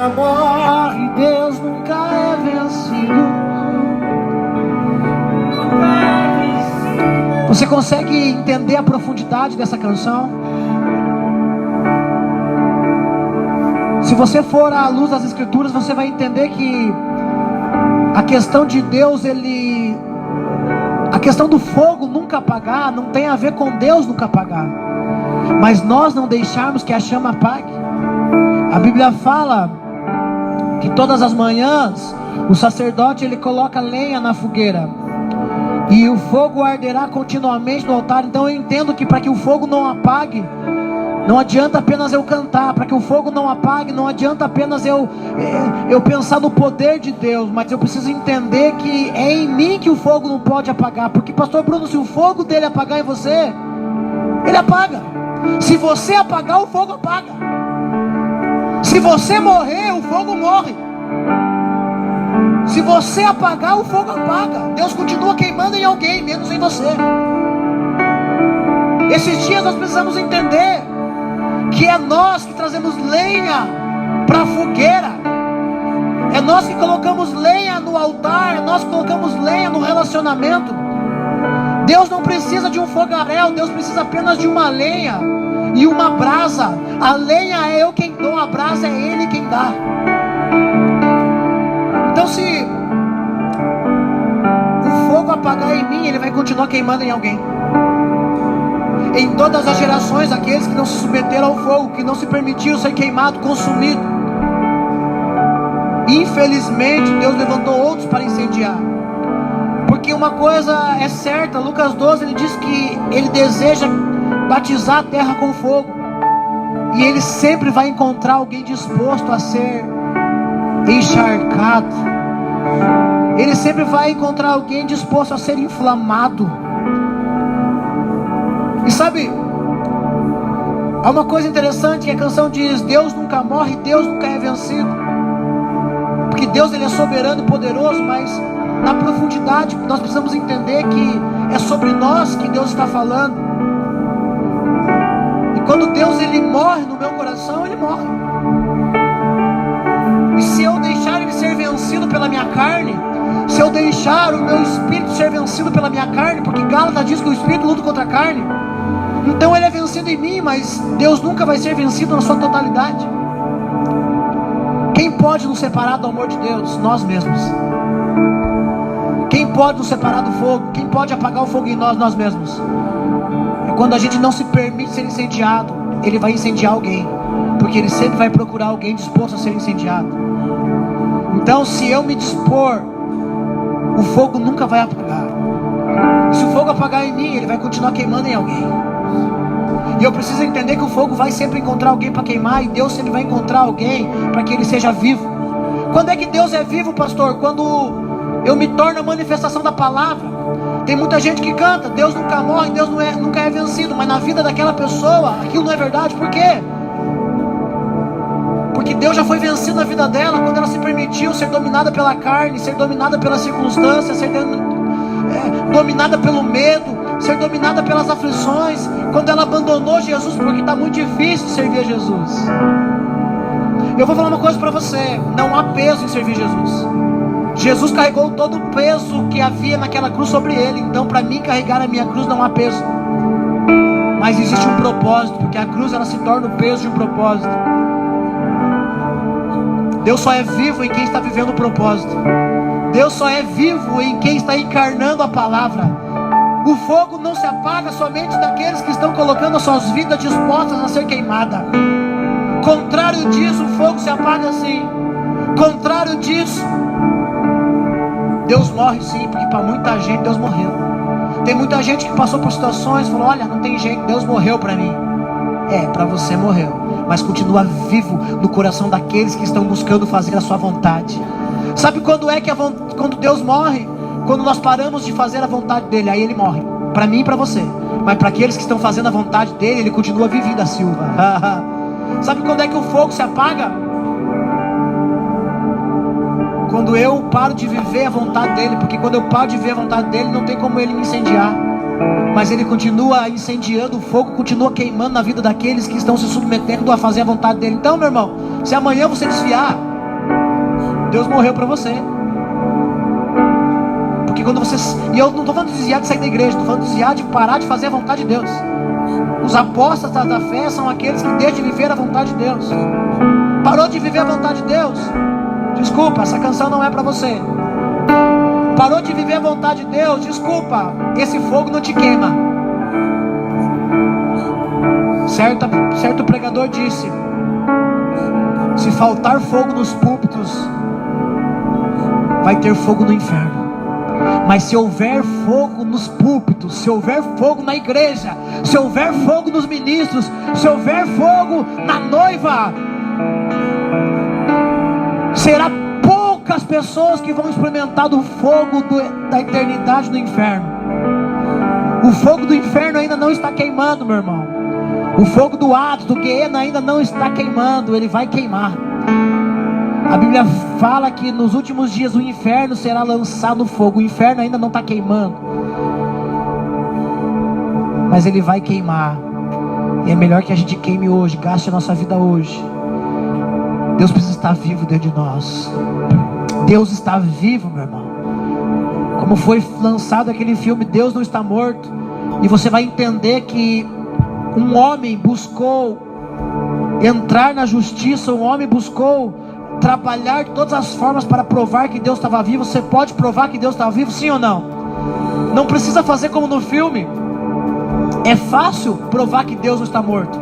Morre, Deus nunca é vencido. Você consegue entender a profundidade dessa canção? Se você for à luz das Escrituras, você vai entender que a questão de Deus, a questão do fogo nunca apagar, não tem a ver com Deus nunca apagar, mas nós não deixarmos que a chama apague. A Bíblia fala que todas as manhãs o sacerdote ele coloca lenha na fogueira e o fogo arderá continuamente no altar. Então eu entendo que para que o fogo não apague, não adianta apenas eu cantar. Para que o fogo não apague, não adianta apenas eu pensar no poder de Deus, mas eu preciso entender que é em mim que o fogo não pode apagar. Porque pastor Bruno, se o fogo dele apagar em você, ele apaga. Se você apagar, o fogo apaga. Se você morrer, o fogo morre. Se você apagar, o fogo apaga. Deus continua queimando em alguém, menos em você. Esses dias nós precisamos entender que é nós que trazemos lenha para a fogueira. É nós que colocamos lenha no altar. É nós que colocamos lenha no relacionamento. Deus não precisa de um fogaréu. Deus precisa apenas de uma lenha e uma brasa. A lenha é eu quem dou, a brasa é Ele quem dá. Então se o fogo apagar em mim, ele vai continuar queimando em alguém. Em todas as gerações, aqueles que não se submeteram ao fogo, que não se permitiram ser queimado, consumido, infelizmente Deus levantou outros para incendiar. Porque uma coisa é certa, Lucas 12 ele diz que ele deseja batizar a terra com fogo, e ele sempre vai encontrar alguém disposto a ser encharcado. Ele sempre vai encontrar alguém disposto a ser inflamado. E sabe, há uma coisa interessante que a canção diz: Deus nunca morre, Deus nunca é vencido. Porque Deus ele é soberano e poderoso, mas na profundidade nós precisamos entender que é sobre nós que Deus está falando. E quando Deus ele morre no meu coração, ele morre. E se eu deixar ele ser vencido pela minha carne, se eu deixar o meu espírito ser vencido pela minha carne, porque Gálatas diz que o espírito luta contra a carne, então ele é vencido em mim, mas Deus nunca vai ser vencido na sua totalidade. Quem pode nos separar do amor de Deus? Nós mesmos. Quem pode nos separar do fogo? Quem pode apagar o fogo em nós? Nós mesmos. É quando a gente não se permite ser incendiado, ele vai incendiar alguém, porque ele sempre vai procurar alguém disposto a ser incendiado. Então se eu me dispor, o fogo nunca vai apagar. Se o fogo apagar em mim, ele vai continuar queimando em alguém. E eu preciso entender que o fogo vai sempre encontrar alguém para queimar, e Deus sempre vai encontrar alguém para que ele seja vivo. Quando é que Deus é vivo, pastor? Quando eu me torno a manifestação da palavra. Tem muita gente que canta, Deus nunca morre, Deus nunca é vencido, mas na vida daquela pessoa, aquilo não é verdade. Por quê? Porque Deus já foi vencido na vida dela, quando ela se permitiu ser dominada pela carne, ser dominada pelas circunstâncias, ser dominada pelo medo, ser dominada pelas aflições, quando ela abandonou Jesus, porque está muito difícil servir a Jesus. Eu vou falar uma coisa para você: não há peso em servir Jesus. Jesus carregou todo o peso que havia naquela cruz sobre ele. Então para mim carregar a minha cruz não há peso, mas existe um propósito, porque a cruz ela se torna o peso de um propósito. Deus só é vivo em quem está vivendo o propósito. Deus só é vivo em quem está encarnando a palavra. O fogo não se apaga somente daqueles que estão colocando as suas vidas dispostas a ser queimada. Contrário disso, o fogo se apaga assim. Contrário disso, Deus morre sim, porque para muita gente Deus morreu. Tem muita gente que passou por situações e falou: olha, não tem jeito, Deus morreu para mim. Para você morreu, mas continua vivo no coração daqueles que estão buscando fazer a sua vontade. Sabe quando é que quando Deus morre? Quando nós paramos de fazer a vontade dele, aí ele morre. Para mim e para você. Mas para aqueles que estão fazendo a vontade dele, ele continua vivo da Silva. Sabe quando é que o fogo se apaga? Quando eu paro de viver a vontade dele. Porque quando eu paro de viver a vontade dele, não tem como ele me incendiar. Mas ele continua incendiando, o fogo continua queimando na vida daqueles que estão se submetendo a fazer a vontade dele. Então, meu irmão, Se amanhã você desviar, Deus morreu para você. Porque quando você... E eu não estou falando de desviar de sair da igreja, estou falando de desviar de parar de fazer a vontade de Deus. Os apóstolos da fé são aqueles que deixam de viver a vontade de Deus. Parou de viver a vontade de Deus? Desculpa, essa canção não é para você. Parou de viver a vontade de Deus? Desculpa, esse fogo não te queima. Certo pregador disse: se faltar fogo nos púlpitos, vai ter fogo no inferno. Mas se houver fogo nos púlpitos, se houver fogo na igreja, se houver fogo nos ministros, se houver fogo na noiva, será poucas pessoas que vão experimentar do fogo da eternidade no inferno. O fogo do inferno ainda não está queimando, meu irmão. O fogo do Hades, do Guiena ainda não está queimando, ele vai queimar. A Bíblia fala que nos últimos dias o inferno será lançado no fogo. O inferno ainda não está queimando, mas ele vai queimar. E é melhor que a gente queime hoje, gaste a nossa vida hoje. Deus precisa estar vivo dentro de nós. Deus está vivo, meu irmão. Como foi lançado aquele filme Deus Não Está Morto. E você vai entender que um homem buscou entrar na justiça. Um homem buscou trabalhar de todas as formas para provar que Deus estava vivo. Você pode provar que Deus estava vivo, sim ou não? Não precisa fazer como no filme. É fácil provar que Deus não está morto.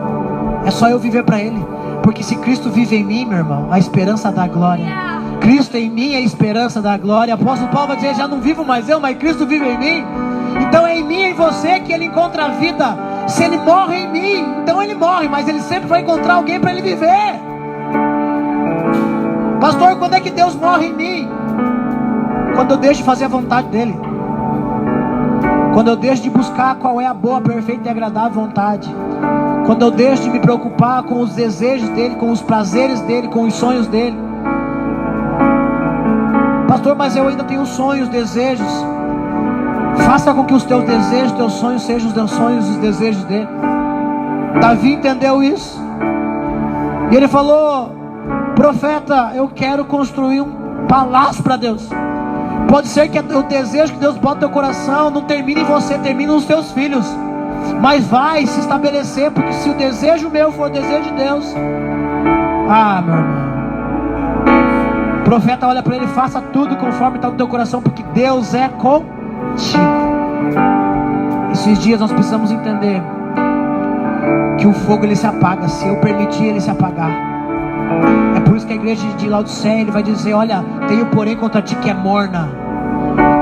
É só eu viver para Ele. Porque se Cristo vive em mim, meu irmão, a esperança da glória. Cristo em mim é a esperança da glória. Apóstolo Paulo vai dizer: já não vivo mais eu, mas Cristo vive em mim. Então é em mim e em você que Ele encontra a vida. Se Ele morre em mim, então Ele morre, mas Ele sempre vai encontrar alguém para Ele viver. Pastor, quando é que Deus morre em mim? Quando eu deixo de fazer a vontade dEle. Quando eu deixo de buscar qual é a boa, perfeita e agradável vontade. Quando eu deixo de me preocupar com os desejos dEle, com os prazeres dEle, com os sonhos dEle. Pastor, mas eu ainda tenho sonhos, desejos. Faça com que os teus desejos, teus sonhos sejam os teus sonhos e os desejos dEle. Davi entendeu isso. E ele falou: profeta, eu quero construir um palácio para Deus. Pode ser que o desejo que Deus bota no teu coração não termine em você, termine nos teus filhos. Mas vai se estabelecer, porque se o desejo meu for o desejo de Deus, meu irmão, o profeta olha para ele: faça tudo conforme está no teu coração, porque Deus é contigo. Esses dias nós precisamos entender que o fogo ele se apaga, se eu permitir ele se apagar. É por isso que a igreja de Laodiceia ele vai dizer: olha, tenho porém contra ti que é morna.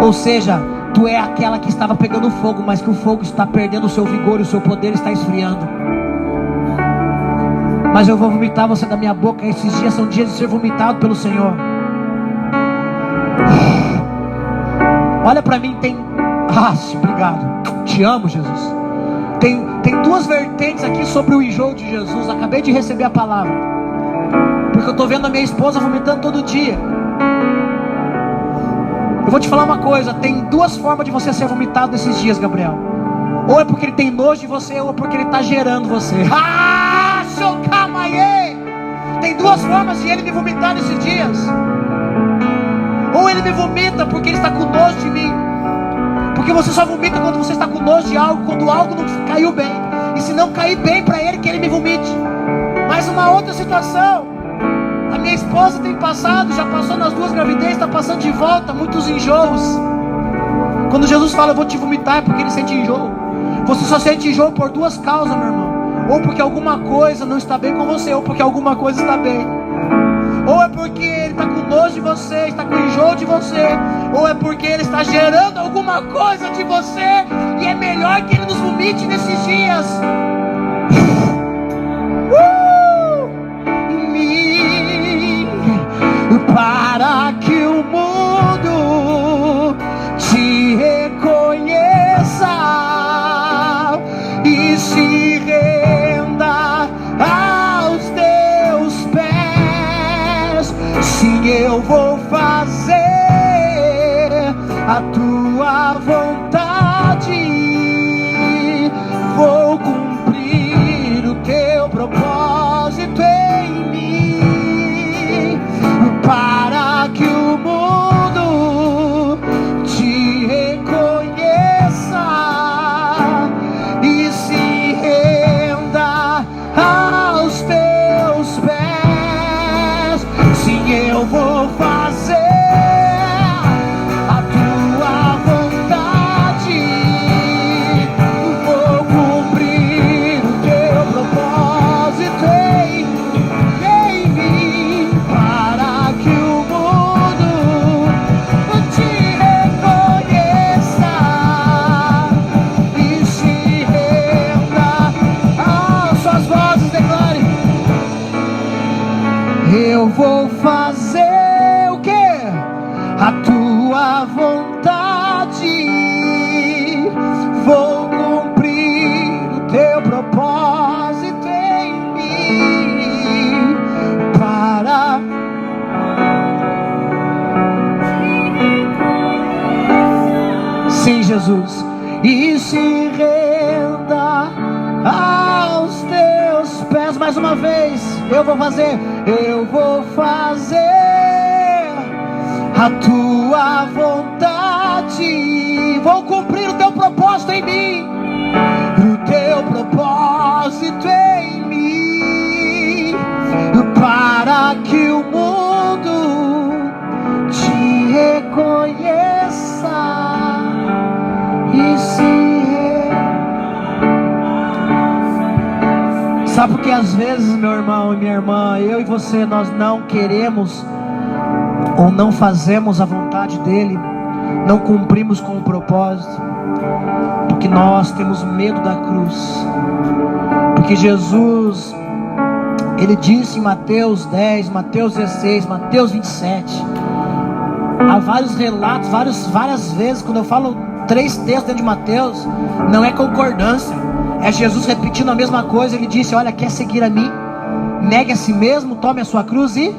Ou seja, tu é aquela que estava pegando fogo, mas que o fogo está perdendo o seu vigor e o seu poder está esfriando. Mas eu vou vomitar você da minha boca. Esses dias são dias de ser vomitado pelo Senhor. Olha para mim, obrigado. Te amo, Jesus. Tem duas vertentes aqui sobre o enjoo de Jesus. Acabei de receber a palavra, porque eu estou vendo a minha esposa vomitando todo dia. Eu vou te falar uma coisa: tem duas formas de você ser vomitado nesses dias, Gabriel. Ou é porque ele tem nojo de você, ou é porque ele está gerando você. Tem duas formas de ele me vomitar nesses dias. Ou ele me vomita porque ele está com nojo de mim. Porque você só vomita quando você está com nojo de algo, quando algo não caiu bem. E se não cair bem para ele, que ele me vomite. Mas uma outra situação, a minha esposa tem passado, já passou nas 2 gravidezes, está passando de volta muitos enjoos. Quando Jesus fala: eu vou te vomitar, é porque ele sente enjoo. Você só sente enjoo por 2 causas, meu irmão. Ou porque alguma coisa não está bem com você, ou porque alguma coisa está bem. Ou é porque ele está com nojo de você, está com enjoo de você, ou é porque ele está gerando alguma coisa de você. E é melhor que ele nos vomite nesses dias. Para que o mundo te reconheça e se renda aos teus pés. Sim, eu vou fazer a tua vontade, vou cumprir o teu propósito em mim. Sim, eu vou fazer a tua vontade, vou cumprir o teu propósito em mim, para que o mundo te reconheça e se renda às suas vozes, declare. Eu vou fazer o quê? A tua vontade, vou cumprir o teu propósito em mim, para sim, Jesus, e se renda aos teus pés. Mais uma vez, eu vou fazer a tua vontade, vou cumprir o teu propósito em mim, o teu propósito em mim, para que o mundo te reconheça e se... Sabe por que às vezes, meu irmão e minha irmã, eu e você, nós não queremos ou não fazemos a vontade dele, não cumprimos com o propósito? Porque nós temos medo da cruz. Porque Jesus, ele disse em Mateus 10, Mateus 16, Mateus 27, há vários relatos, várias vezes, quando eu falo 3 textos dentro de Mateus, não é concordância, é Jesus repetindo a mesma coisa. Ele disse: olha, quer seguir a mim? Negue a si mesmo, tome a sua cruz e...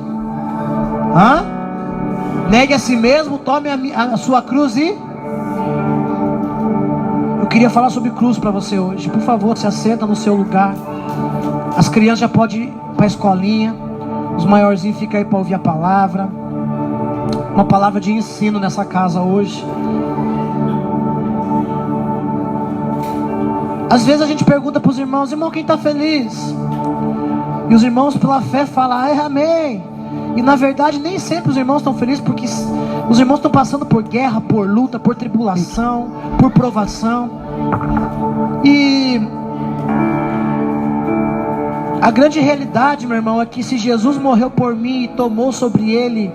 Negue a si mesmo, tome a sua cruz e... Eu queria falar sobre cruz para você hoje. Por favor, se assenta no seu lugar. As crianças já podem ir para a escolinha, os maiorzinhos ficam aí para ouvir a palavra. Uma palavra de ensino nessa casa hoje. Às vezes a gente pergunta para os irmãos: irmão, quem está feliz? E os irmãos pela fé falam: amém. E na verdade nem sempre os irmãos estão felizes, porque os irmãos estão passando por guerra, por luta, por tribulação, por provação. E a grande realidade, meu irmão, é que se Jesus morreu por mim e tomou sobre ele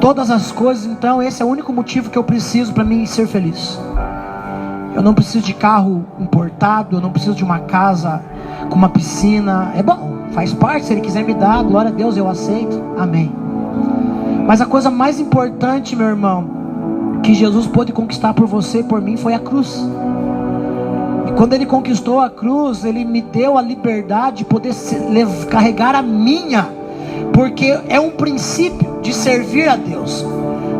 todas as coisas, então esse é o único motivo que eu preciso para mim ser feliz. Eu não preciso de carro importado, eu não preciso de uma casa com uma piscina. É bom, faz parte, se ele quiser me dar, glória a Deus, eu aceito, amém. Mas a coisa mais importante, meu irmão, que Jesus pôde conquistar por você e por mim foi a cruz. E quando ele conquistou a cruz, ele me deu a liberdade de poder carregar a minha, porque é um princípio de servir a Deus.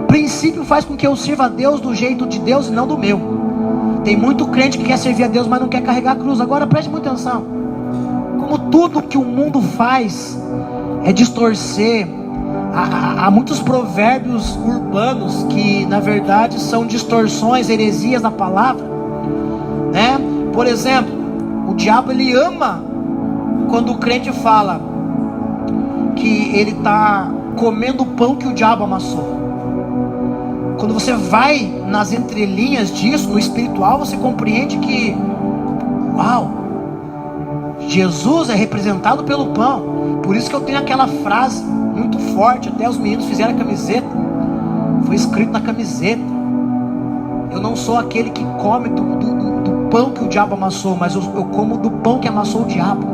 Princípio faz com que eu sirva a Deus do jeito de Deus e não do meu. Tem muito crente que quer servir a Deus, mas não quer carregar a cruz. Agora preste muita atenção. Como tudo que o mundo faz é distorcer, há muitos provérbios urbanos que na verdade são distorções, heresias da palavra, né? Por exemplo, o diabo ele ama quando o crente fala que ele está comendo o pão que o diabo amassou. Quando você vai nas entrelinhas disso, no espiritual, você compreende que, uau, Jesus é representado pelo pão. Por isso que eu tenho aquela frase muito forte, até os meninos fizeram a camiseta, foi escrito na camiseta: eu não sou aquele que come do pão que o diabo amassou, mas eu como do pão que amassou o diabo.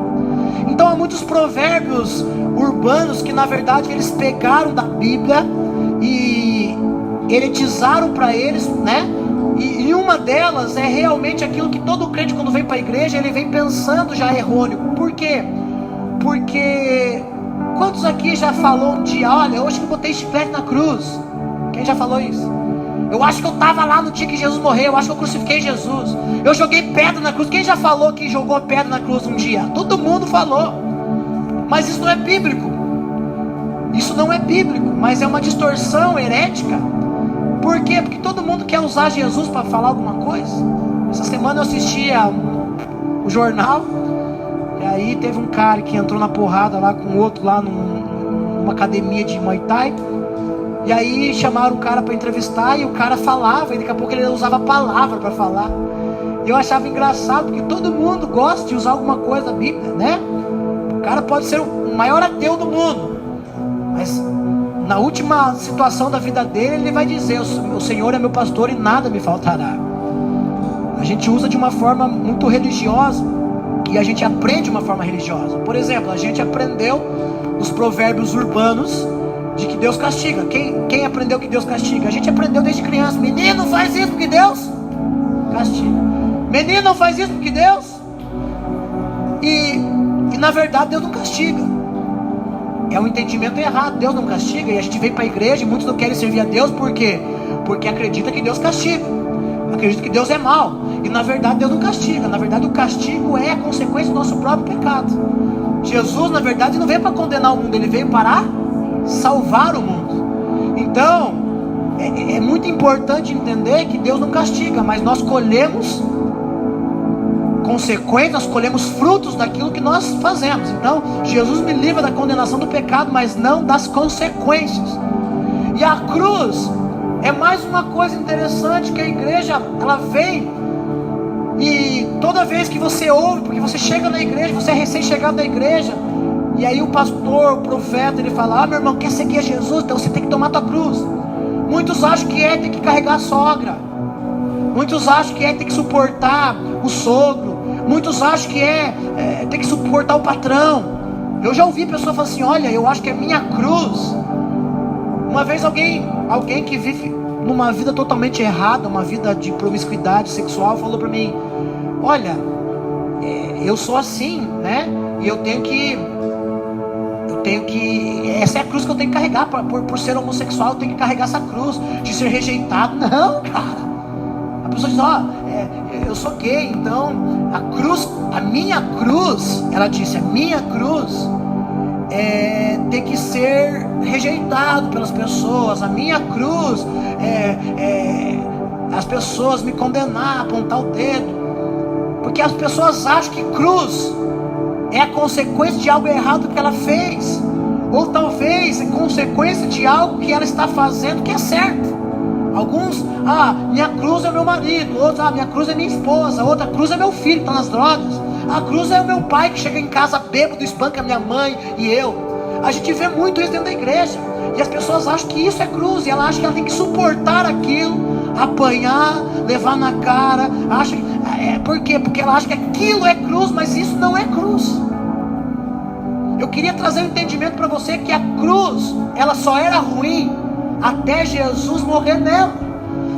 Então há muitos provérbios urbanos que na verdade eles pegaram da Bíblia e elitizaram para eles, né? E uma delas é realmente aquilo que todo crente, quando vem para a igreja, ele vem pensando já errôneo. Por quê? Porque quantos aqui já falou um dia: olha, hoje que eu botei chiclete na cruz? Quem já falou isso? Eu acho que eu estava lá no dia que Jesus morreu, eu acho que eu crucifiquei Jesus, eu joguei pedra na cruz. Quem já falou que jogou pedra na cruz um dia? Todo mundo falou. Mas isso não é bíblico. Isso não é bíblico, mas é uma distorção herética. Por quê? Porque todo mundo quer usar Jesus para falar alguma coisa. Essa semana eu assistia o jornal, e aí teve um cara que entrou na porrada lá com outro lá num numa academia de Muay Thai. E aí chamaram o cara para entrevistar e o cara falava, e daqui a pouco ele usava a palavra para falar. Eu achava engraçado, porque todo mundo gosta de usar alguma coisa da Bíblia, né? O cara pode ser o maior ateu do mundo, mas na última situação da vida dele, ele vai dizer: o Senhor é meu pastor e nada me faltará. A gente usa de uma forma muito religiosa, e a gente aprende de uma forma religiosa. Por exemplo, a gente aprendeu os provérbios urbanos de que Deus castiga. Quem aprendeu que Deus castiga? A gente aprendeu desde criança: menino, faz isso porque Deus castiga. Menino, não faz isso porque Deus. E na verdade Deus não castiga. É um entendimento errado. Deus não castiga. E a gente vem para a igreja e muitos não querem servir a Deus. Por quê? Porque acredita que Deus castiga, acredita que Deus é mau. E na verdade Deus não castiga. Na verdade o castigo é a consequência do nosso próprio pecado. Jesus, na verdade, não veio para condenar o mundo, ele veio para salvar o mundo. Então é muito importante entender que Deus não castiga, mas nós colhemos consequências, nós colhemos frutos daquilo que nós fazemos. Então Jesus me livra da condenação do pecado, mas não das consequências. E a cruz é mais uma coisa interessante, que a igreja, ela vem, e toda vez que você ouve, porque você chega na igreja, você é recém-chegado na igreja, e aí o pastor, o profeta, ele fala: meu irmão, quer seguir a Jesus? Então você tem que tomar a tua cruz. Muitos acham que ter que carregar a sogra. Muitos acham que ter que suportar o sogro. Muitos acham que ter que suportar o patrão. Eu já ouvi pessoas falar assim: olha, eu acho que é minha cruz. Uma vez alguém que vive numa vida totalmente errada, uma vida de promiscuidade sexual, falou para mim: olha, eu sou assim, né? E eu tenho que essa é a cruz que eu tenho que carregar. Por ser homossexual, eu tenho que carregar essa cruz de ser rejeitado. Não, cara. A pessoa diz: eu sou gay, então a minha cruz, ela disse, a minha cruz é ter que ser rejeitado pelas pessoas. A minha cruz as pessoas me condenar, apontar o dedo, porque as pessoas acham que cruz é a consequência de algo errado que ela fez, ou talvez é consequência de algo que ela está fazendo que é certo. Alguns: minha cruz é meu marido. Outros: minha cruz é minha esposa. Outra cruz é meu filho que está nas drogas. A cruz é o meu pai que chega em casa bêbado, espanca minha mãe e eu. A gente vê muito isso dentro da igreja, e as pessoas acham que isso é cruz, e ela acha que ela tem que suportar aquilo, apanhar, levar na cara. Por quê? Porque ela acha que aquilo é cruz, mas isso não é cruz. Eu queria trazer um entendimento para você que a cruz, ela só era ruim até Jesus morrer nela.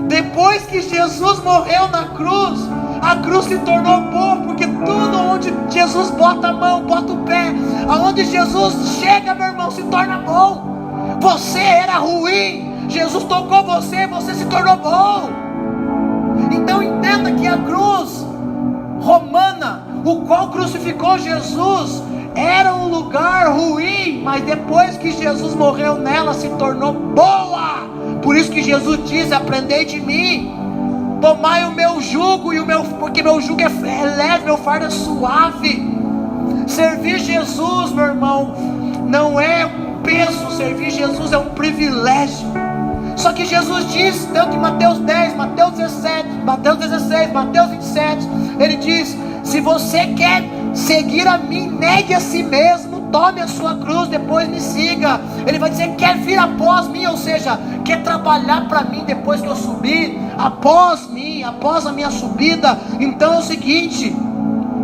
Depois que Jesus morreu na cruz, a cruz se tornou boa, porque tudo onde Jesus bota a mão, bota o pé, aonde Jesus chega, meu irmão, se torna bom. Você era ruim, Jesus tocou você, você se tornou bom. Então entenda que a cruz romana, o qual crucificou Jesus, era um lugar ruim, mas depois que Jesus morreu nela, se tornou boa. Por isso que Jesus diz: aprendei de mim, tomai o meu jugo, porque meu jugo é leve, meu fardo é suave. Servir Jesus, meu irmão, não é um peso. Servir Jesus é um privilégio. Só que Jesus diz, tanto em Mateus 10, Mateus 17, Mateus 16, Mateus 27, ele diz: se você quer seguir a mim, negue a si mesmo, tome a sua cruz, depois me siga. Ele vai dizer: quer vir após mim, ou seja, quer trabalhar para mim depois que eu subir, após mim, após a minha subida. Então é o seguinte,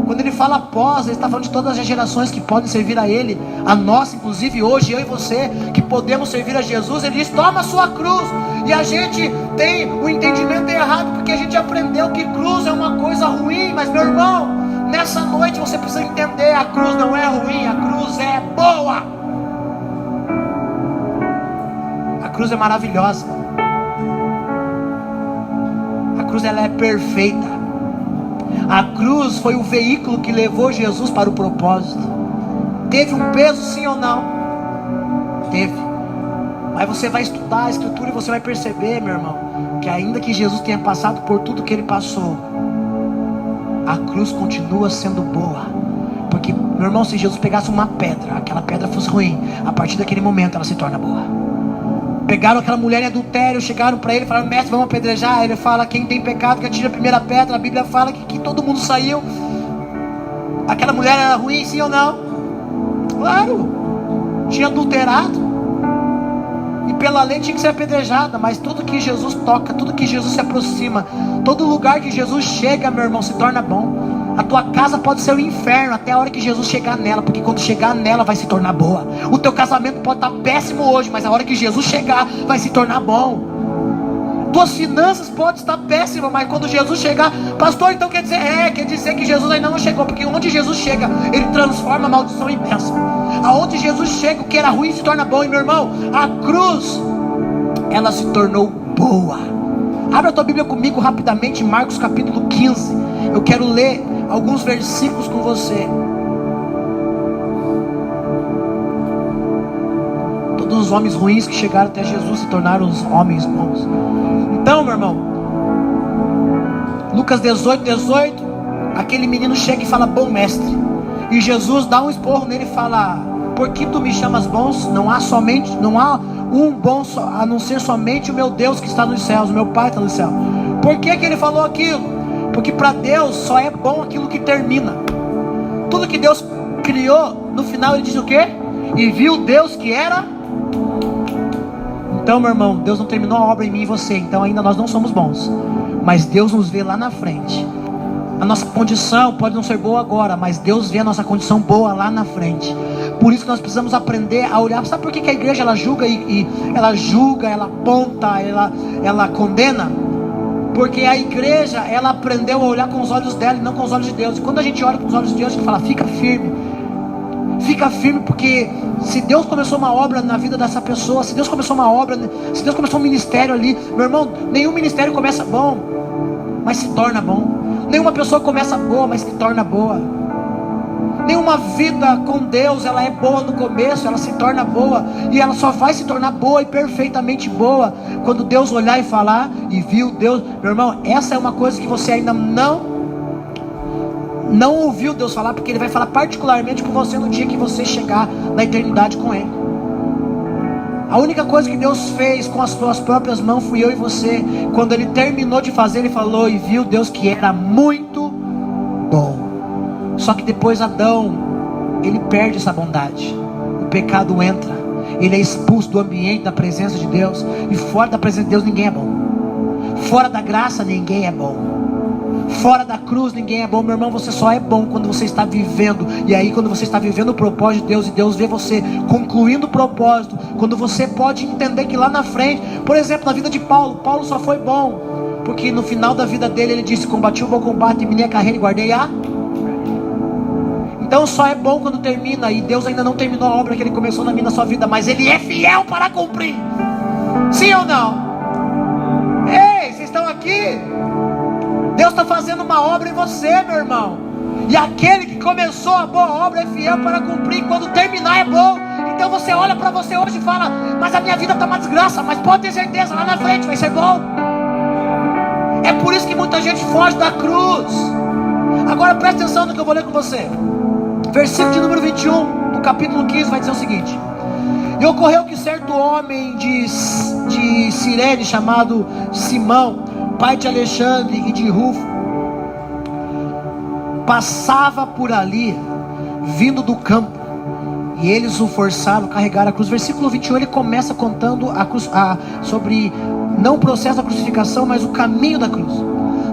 quando ele fala após, ele está falando de todas as gerações que podem servir a ele, a nossa, inclusive hoje, eu e você, que podemos servir a Jesus. Ele diz: toma a sua cruz. E a gente tem o entendimento errado, porque a gente aprendeu que cruz é uma coisa ruim. Mas, meu irmão, nessa noite você precisa entender: a cruz não é ruim, a cruz é boa. A cruz é maravilhosa. A cruz, ela é perfeita. A cruz foi o veículo que levou Jesus para o propósito. Teve um peso, sim ou não? Teve. Mas você vai estudar a escritura e você vai perceber, meu irmão, que ainda que Jesus tenha passado por tudo que ele passou, a cruz continua sendo boa, Porque, meu irmão, se Jesus pegasse uma pedra, aquela pedra fosse ruim, a partir daquele momento ela se torna boa. Pegaram aquela mulher em adultério, chegaram para ele e falaram: mestre, vamos apedrejar. Ele fala: quem tem pecado que atire a primeira pedra. A Bíblia fala que todo mundo saiu. Aquela mulher era ruim, sim ou não? Claro, tinha adulterado, e pela lei tinha que ser apedrejada. Mas tudo que Jesus toca, tudo que Jesus se aproxima, todo lugar que Jesus chega, meu irmão, se torna bom. A tua casa pode ser o inferno até a hora que Jesus chegar nela, porque quando chegar nela vai se tornar boa. O teu casamento pode estar péssimo hoje, mas a hora que Jesus chegar vai se tornar bom. Tuas finanças podem estar péssimas, mas quando Jesus chegar, pastor, então quer dizer que Jesus ainda não chegou, porque onde Jesus chega, ele transforma a maldição em bênção. Aonde Jesus chega, o que era ruim se torna bom. E meu irmão, a cruz, ela se tornou boa. Abra a tua Bíblia comigo rapidamente, Marcos capítulo 15. Eu quero ler alguns versículos com você. Todos os homens ruins que chegaram até Jesus se tornaram os homens bons. Então, meu irmão, Lucas 18, aquele menino chega e fala: bom mestre. E Jesus dá um esporro nele e fala: por que tu me chamas bons? Não há um bom a não ser somente o meu Deus que está nos céus, o meu Pai está no céu. Por que ele falou aquilo? Porque para Deus só é bom aquilo que termina. Tudo que Deus criou, no final ele diz o quê? E viu Deus que era. Então, meu irmão, Deus não terminou a obra em mim e você, então ainda nós não somos bons, mas Deus nos vê lá na frente. A nossa condição pode não ser boa agora, mas Deus vê a nossa condição boa lá na frente. Por isso que nós precisamos aprender a olhar. Sabe por que a igreja ela julga ela aponta, ela condena? Porque a igreja, ela aprendeu a olhar com os olhos dela e não com os olhos de Deus. E quando a gente olha com os olhos de Deus, a gente fala: fica firme. Fica firme, porque se Deus começou uma obra na vida dessa pessoa, se Deus começou uma obra, se Deus começou um ministério ali, meu irmão, nenhum ministério começa bom, mas se torna bom. Nenhuma pessoa começa boa, mas se torna boa. Nenhuma vida com Deus, ela é boa no começo, ela se torna boa, e ela só vai se tornar boa e perfeitamente boa quando Deus olhar e falar: e viu Deus. Meu irmão, essa é uma coisa que você ainda não ouviu Deus falar, porque Ele vai falar particularmente com você no dia que você chegar na eternidade com Ele. A única coisa que Deus fez com as suas próprias mãos fui eu e você. Quando Ele terminou de fazer, Ele falou: e viu Deus que era muito bom. Só que depois Adão, ele perde essa bondade, o pecado entra, ele é expulso do ambiente da presença de Deus. E fora da presença de Deus ninguém é bom. Fora da graça ninguém é bom. Fora da cruz ninguém é bom. Meu irmão, você só é bom quando você está vivendo. E aí quando você está vivendo o propósito de Deus, e Deus vê você concluindo o propósito, quando você pode entender que lá na frente, por exemplo, na vida de Paulo só foi bom porque no final da vida dele ele disse: combati o bom combate, terminei a carreira e guardei a. Então só é bom quando termina. E Deus ainda não terminou a obra que Ele começou na sua vida, mas Ele é fiel para cumprir. Sim ou não? Ei, vocês estão aqui? Deus está fazendo uma obra em você, meu irmão. E aquele que começou a boa obra é fiel para cumprir. Quando terminar é bom. Então você olha para você hoje e fala: mas a minha vida está uma desgraça. Mas pode ter certeza, lá na frente vai ser bom. É por isso que muita gente foge da cruz. Agora presta atenção no que eu vou ler com você. Versículo de número 21 do capítulo 15 vai dizer o seguinte: e ocorreu que certo homem de Cirene, chamado Simão, pai de Alexandre e de Rufo, passava por ali, vindo do campo, e eles o forçaram a carregar a cruz. Versículo 21, ele começa contando sobre, não o processo da crucificação, mas o caminho da cruz.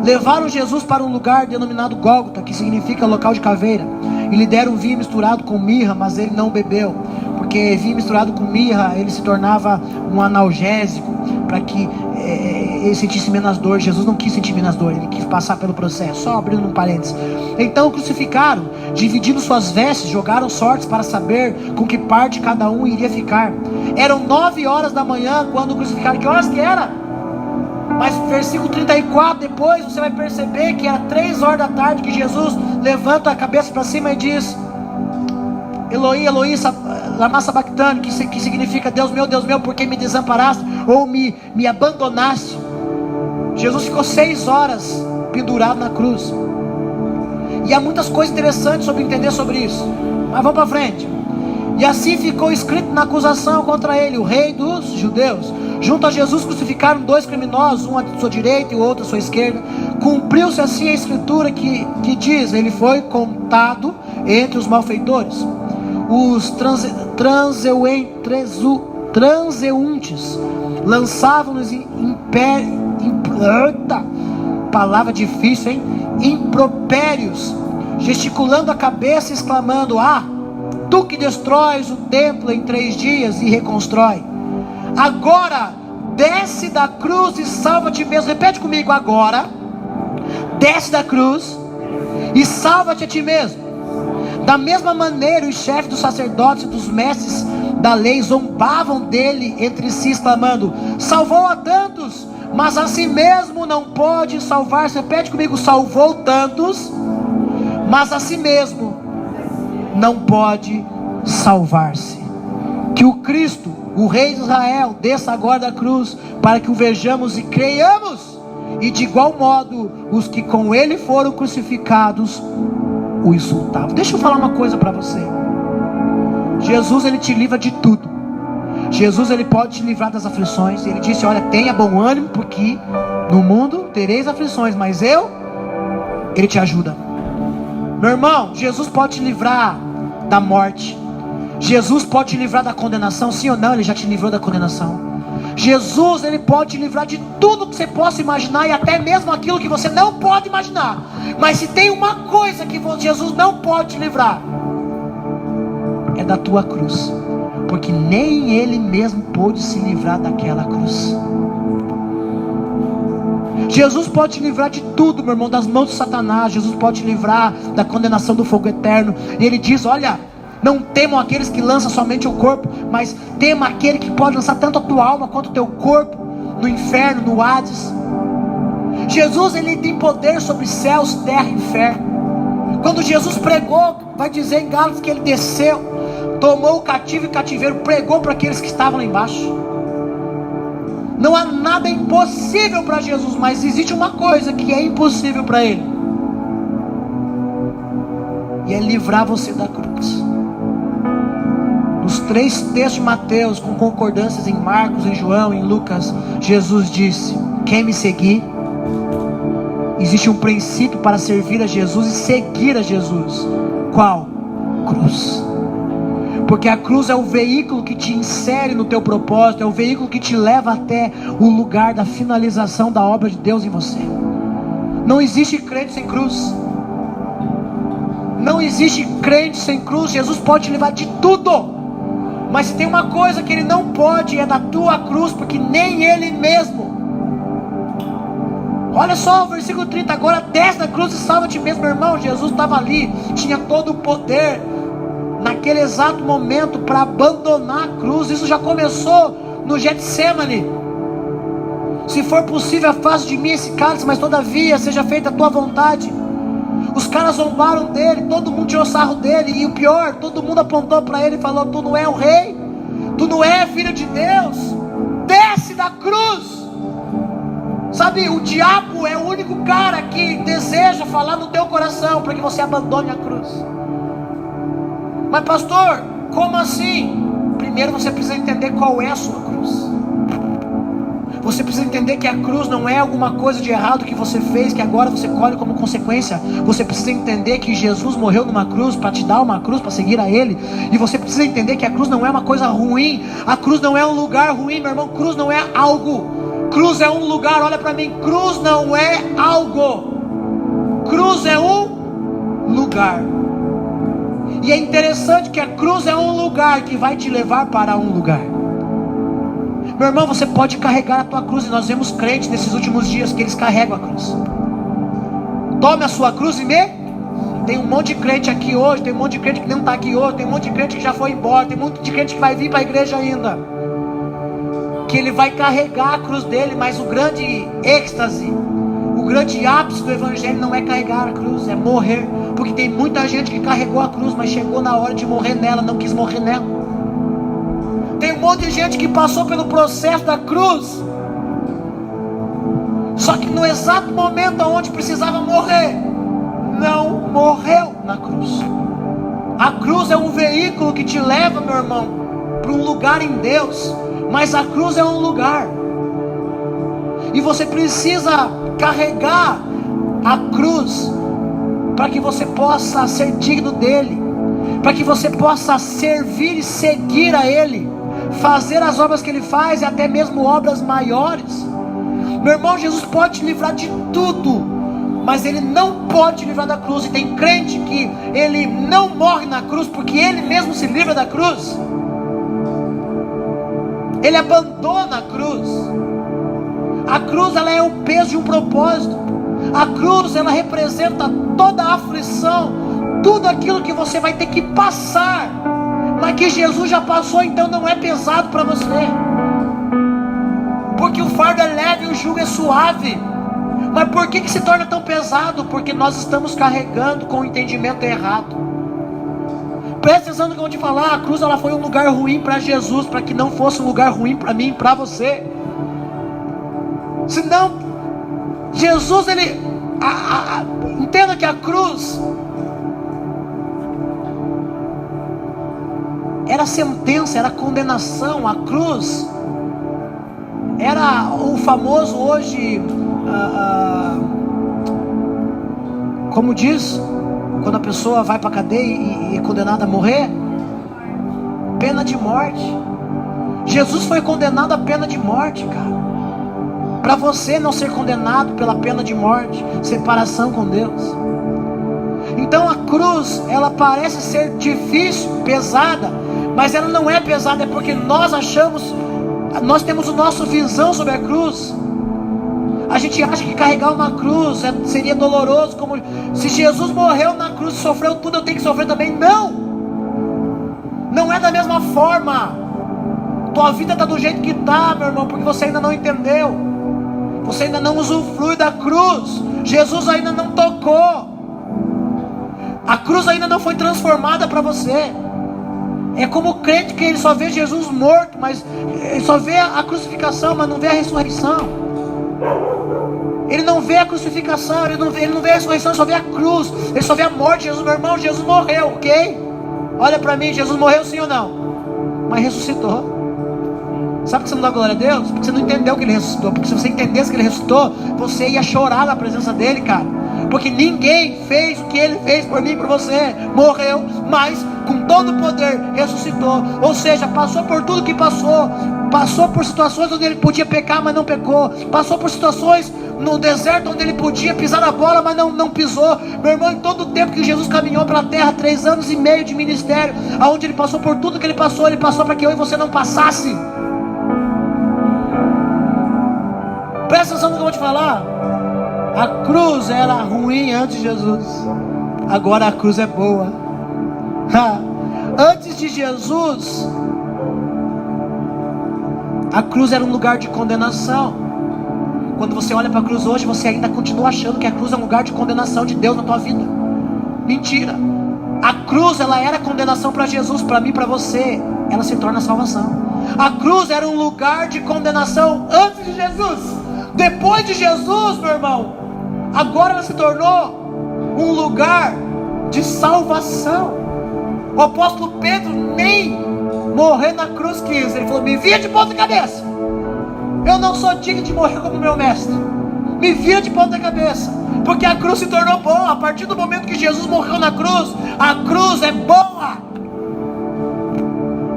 Levaram Jesus para um lugar denominado Gólgota, que significa local de caveira, e lhe deram vinho misturado com mirra, mas ele não bebeu, porque vinho misturado com mirra, ele se tornava um analgésico, para que ele sentisse menos dor. Jesus não quis sentir menos dor, ele quis passar pelo processo. Só abrindo um parênteses. Então crucificaram, dividindo suas vestes, jogaram sortes para saber com que parte cada um iria ficar. Eram 9 horas da manhã quando crucificaram. Que horas que era? Mas versículo 34, depois você vai perceber que era 3 horas da tarde que Jesus levanta a cabeça para cima e diz: Eloi, Eloi, lama sabachthani, que significa: Deus meu, por que me desamparaste ou me abandonaste? Jesus ficou 6 horas pendurado na cruz. E há muitas coisas interessantes sobre entender sobre isso. Mas vamos para frente. E assim ficou escrito na acusação contra ele, o rei dos judeus. Junto a Jesus crucificaram 2 criminosos, um à sua direita e o outro à sua esquerda. Cumpriu-se assim a escritura que diz: ele foi contado entre os malfeitores. Os transeuntes lançavam-nos palavra difícil, hein? Impropérios, gesticulando a cabeça, exclamando: ah, tu que destróis o templo em 3 dias e reconstrói, agora desce da cruz e salva-te mesmo. Repete comigo: agora desce da cruz e salva-te a ti mesmo. Da mesma maneira, os chefes dos sacerdotes e dos mestres da lei zombavam dele entre si, exclamando: salvou a tantos, mas a si mesmo não pode salvar-se. Repete comigo: salvou tantos, mas a si mesmo não pode salvar-se. Que o Cristo, o Rei de Israel, desça agora da cruz, para que o vejamos e creiamos, e de igual modo os que com ele foram crucificados o insultavam. Deixa eu falar uma coisa para você. Jesus, ele te livra de tudo. Jesus, ele pode te livrar das aflições. Ele disse: olha, tenha bom ânimo, porque no mundo tereis aflições, mas ele te ajuda. Meu irmão, Jesus pode te livrar da morte. Jesus pode te livrar da condenação. Sim ou não? Ele já te livrou da condenação. Jesus, ele pode te livrar de tudo que você possa imaginar, e até mesmo aquilo que você não pode imaginar. Mas se tem uma coisa que Jesus não pode te livrar, é da tua cruz, porque nem ele mesmo pôde se livrar daquela cruz. Jesus pode te livrar de tudo, meu irmão, das mãos de Satanás. Jesus pode te livrar da condenação do fogo eterno. E ele diz: olha, não temam aqueles que lançam somente o corpo, mas tema aquele que pode lançar tanto a tua alma quanto o teu corpo no inferno, no Hades. Jesus, ele tem poder sobre céus, terra e inferno. Quando Jesus pregou, vai dizer em Gálatas que ele desceu, tomou o cativo e cativeiro, pregou para aqueles que estavam lá embaixo. Não há nada impossível para Jesus, mas existe uma coisa que é impossível para ele, e é livrar você da cruz. Nos 3 textos de Mateus, com concordâncias em Marcos, em João, em Lucas, Jesus disse: quem me seguir, existe um princípio para servir a Jesus e seguir a Jesus. Qual? Cruz. Porque a cruz é o veículo que te insere no teu propósito, é o veículo que te leva até o lugar da finalização da obra de Deus em você. Não existe crente sem cruz. Não existe crente sem cruz. Jesus pode te livrar de tudo, mas se tem uma coisa que ele não pode, é da tua cruz, porque nem ele mesmo. Olha só o versículo 30, agora desce da cruz e salva-te mesmo. Meu irmão, Jesus estava ali, tinha todo o poder naquele exato momento para abandonar a cruz. Isso já começou no Getsemane. Se for possível, afaste de mim esse cálice, mas todavia seja feita a tua vontade. Os caras zombaram dele, todo mundo tirou sarro dele, e o pior, todo mundo apontou para ele e falou: tu não é o rei, tu não é filho de Deus, desce da cruz. Sabe, o diabo é o único cara que deseja falar no teu coração para que você abandone a cruz. Mas pastor, como assim? Primeiro você precisa entender qual é a sua cruz. Você precisa entender que a cruz não é alguma coisa de errado que você fez, que agora você colhe como consequência. Você precisa entender que Jesus morreu numa cruz para te dar uma cruz, para seguir a Ele. E você precisa entender que a cruz não é uma coisa ruim. A cruz não é um lugar ruim, meu irmão. Cruz não é algo. Cruz é um lugar, olha para mim. Cruz não é algo. Cruz é um lugar. E é interessante que a cruz é um lugar que vai te levar para um lugar. Meu irmão, você pode carregar a tua cruz. E nós vemos crentes nesses últimos dias que eles carregam a cruz. Tome a sua cruz e tem um monte de crente aqui hoje, tem um monte de crente que não está aqui hoje, tem um monte de crente que já foi embora, tem um monte de crente que vai vir para a igreja ainda, que ele vai carregar a cruz dele. Mas o grande êxtase, o grande ápice do evangelho não é carregar a cruz, é morrer. Porque tem muita gente que carregou a cruz, mas chegou na hora de morrer nela, não quis morrer nela. Tem um monte de gente que passou pelo processo da cruz, só que no exato momento onde precisava morrer, não morreu na cruz. A cruz é um veículo que te leva, meu irmão, para um lugar em Deus, mas a cruz é um lugar, e você precisa carregar a cruz para que você possa ser digno dele, para que você possa servir e seguir a ele, fazer as obras que ele faz e até mesmo obras maiores. Meu irmão, Jesus pode te livrar de tudo, mas ele não pode te livrar da cruz. E tem crente que ele não morre na cruz porque ele mesmo se livra da cruz, ele abandona a cruz. A cruz, ela é o peso de um propósito. A cruz, ela representa toda a aflição, tudo aquilo que você vai ter que passar, mas que Jesus já passou, então não é pesado para você, porque o fardo é leve e o jugo é suave. Mas por que se torna tão pesado? Porque nós estamos carregando com o entendimento errado. Presta atenção no que eu vou te falar. A cruz, ela foi um lugar ruim para Jesus, para que não fosse um lugar ruim para mim e para você. Senão, Jesus, ele entenda que a cruz era sentença, era condenação. A cruz era o famoso hoje, como diz, quando a pessoa vai para a cadeia e é condenada a morrer, pena de morte. Jesus foi condenado à pena de morte, cara, para você não ser condenado pela pena de morte, separação com Deus. Então a cruz, ela parece ser difícil, pesada, mas ela não é pesada, é porque nós achamos, nós temos a nossa visão sobre a cruz. A gente acha que carregar uma cruz seria doloroso, como se Jesus morreu na cruz, sofreu tudo, eu tenho que sofrer também. Não é da mesma forma. Tua vida está do jeito que está, meu irmão, porque você ainda não entendeu. Você ainda não usufrui da cruz. Jesus ainda não tocou. A cruz ainda não foi transformada para você. É como o crente que ele só vê Jesus morto, mas ele só vê a crucificação, mas não vê a ressurreição. Ele não vê a crucificação, ele não vê a ressurreição, ele só vê a cruz, ele só vê a morte de Jesus. Meu irmão, Jesus morreu, ok? Olha para mim, Jesus morreu sim ou não? Mas ressuscitou. Sabe por que você não dá glória a Deus? Porque você não entendeu que ele ressuscitou. Porque se você entendesse que ele ressuscitou, você ia chorar na presença dele, cara. Porque ninguém fez o que ele fez por mim e por você. Morreu, mas com todo o poder ressuscitou. Ou seja, passou por tudo que passou. Passou por situações onde ele podia pecar, mas não pecou. Passou por situações no deserto onde ele podia pisar na bola, mas não pisou. Meu irmão, em todo o tempo que Jesus caminhou pela terra, 3 anos e meio de ministério, aonde ele passou por tudo que ele passou para que eu e você não passasse. Presta atenção no que eu vou te falar. A cruz era ruim antes de Jesus, agora a cruz é boa. Antes de Jesus, a cruz era um lugar de condenação. Quando você olha para a cruz hoje, você ainda continua achando que a cruz é um lugar de condenação de Deus na tua vida. Mentira. A cruz, ela era condenação para Jesus, para mim, para você. Ela se torna salvação. A cruz era um lugar de condenação antes de Jesus. Depois de Jesus, meu irmão, agora ela se tornou um lugar de salvação. O apóstolo Pedro nem morrer na cruz quis. Ele falou: me vira de ponta cabeça. Eu não sou digno de morrer como meu mestre. Me vira de ponta cabeça. Porque a cruz se tornou boa. A partir do momento que Jesus morreu na cruz, a cruz é boa.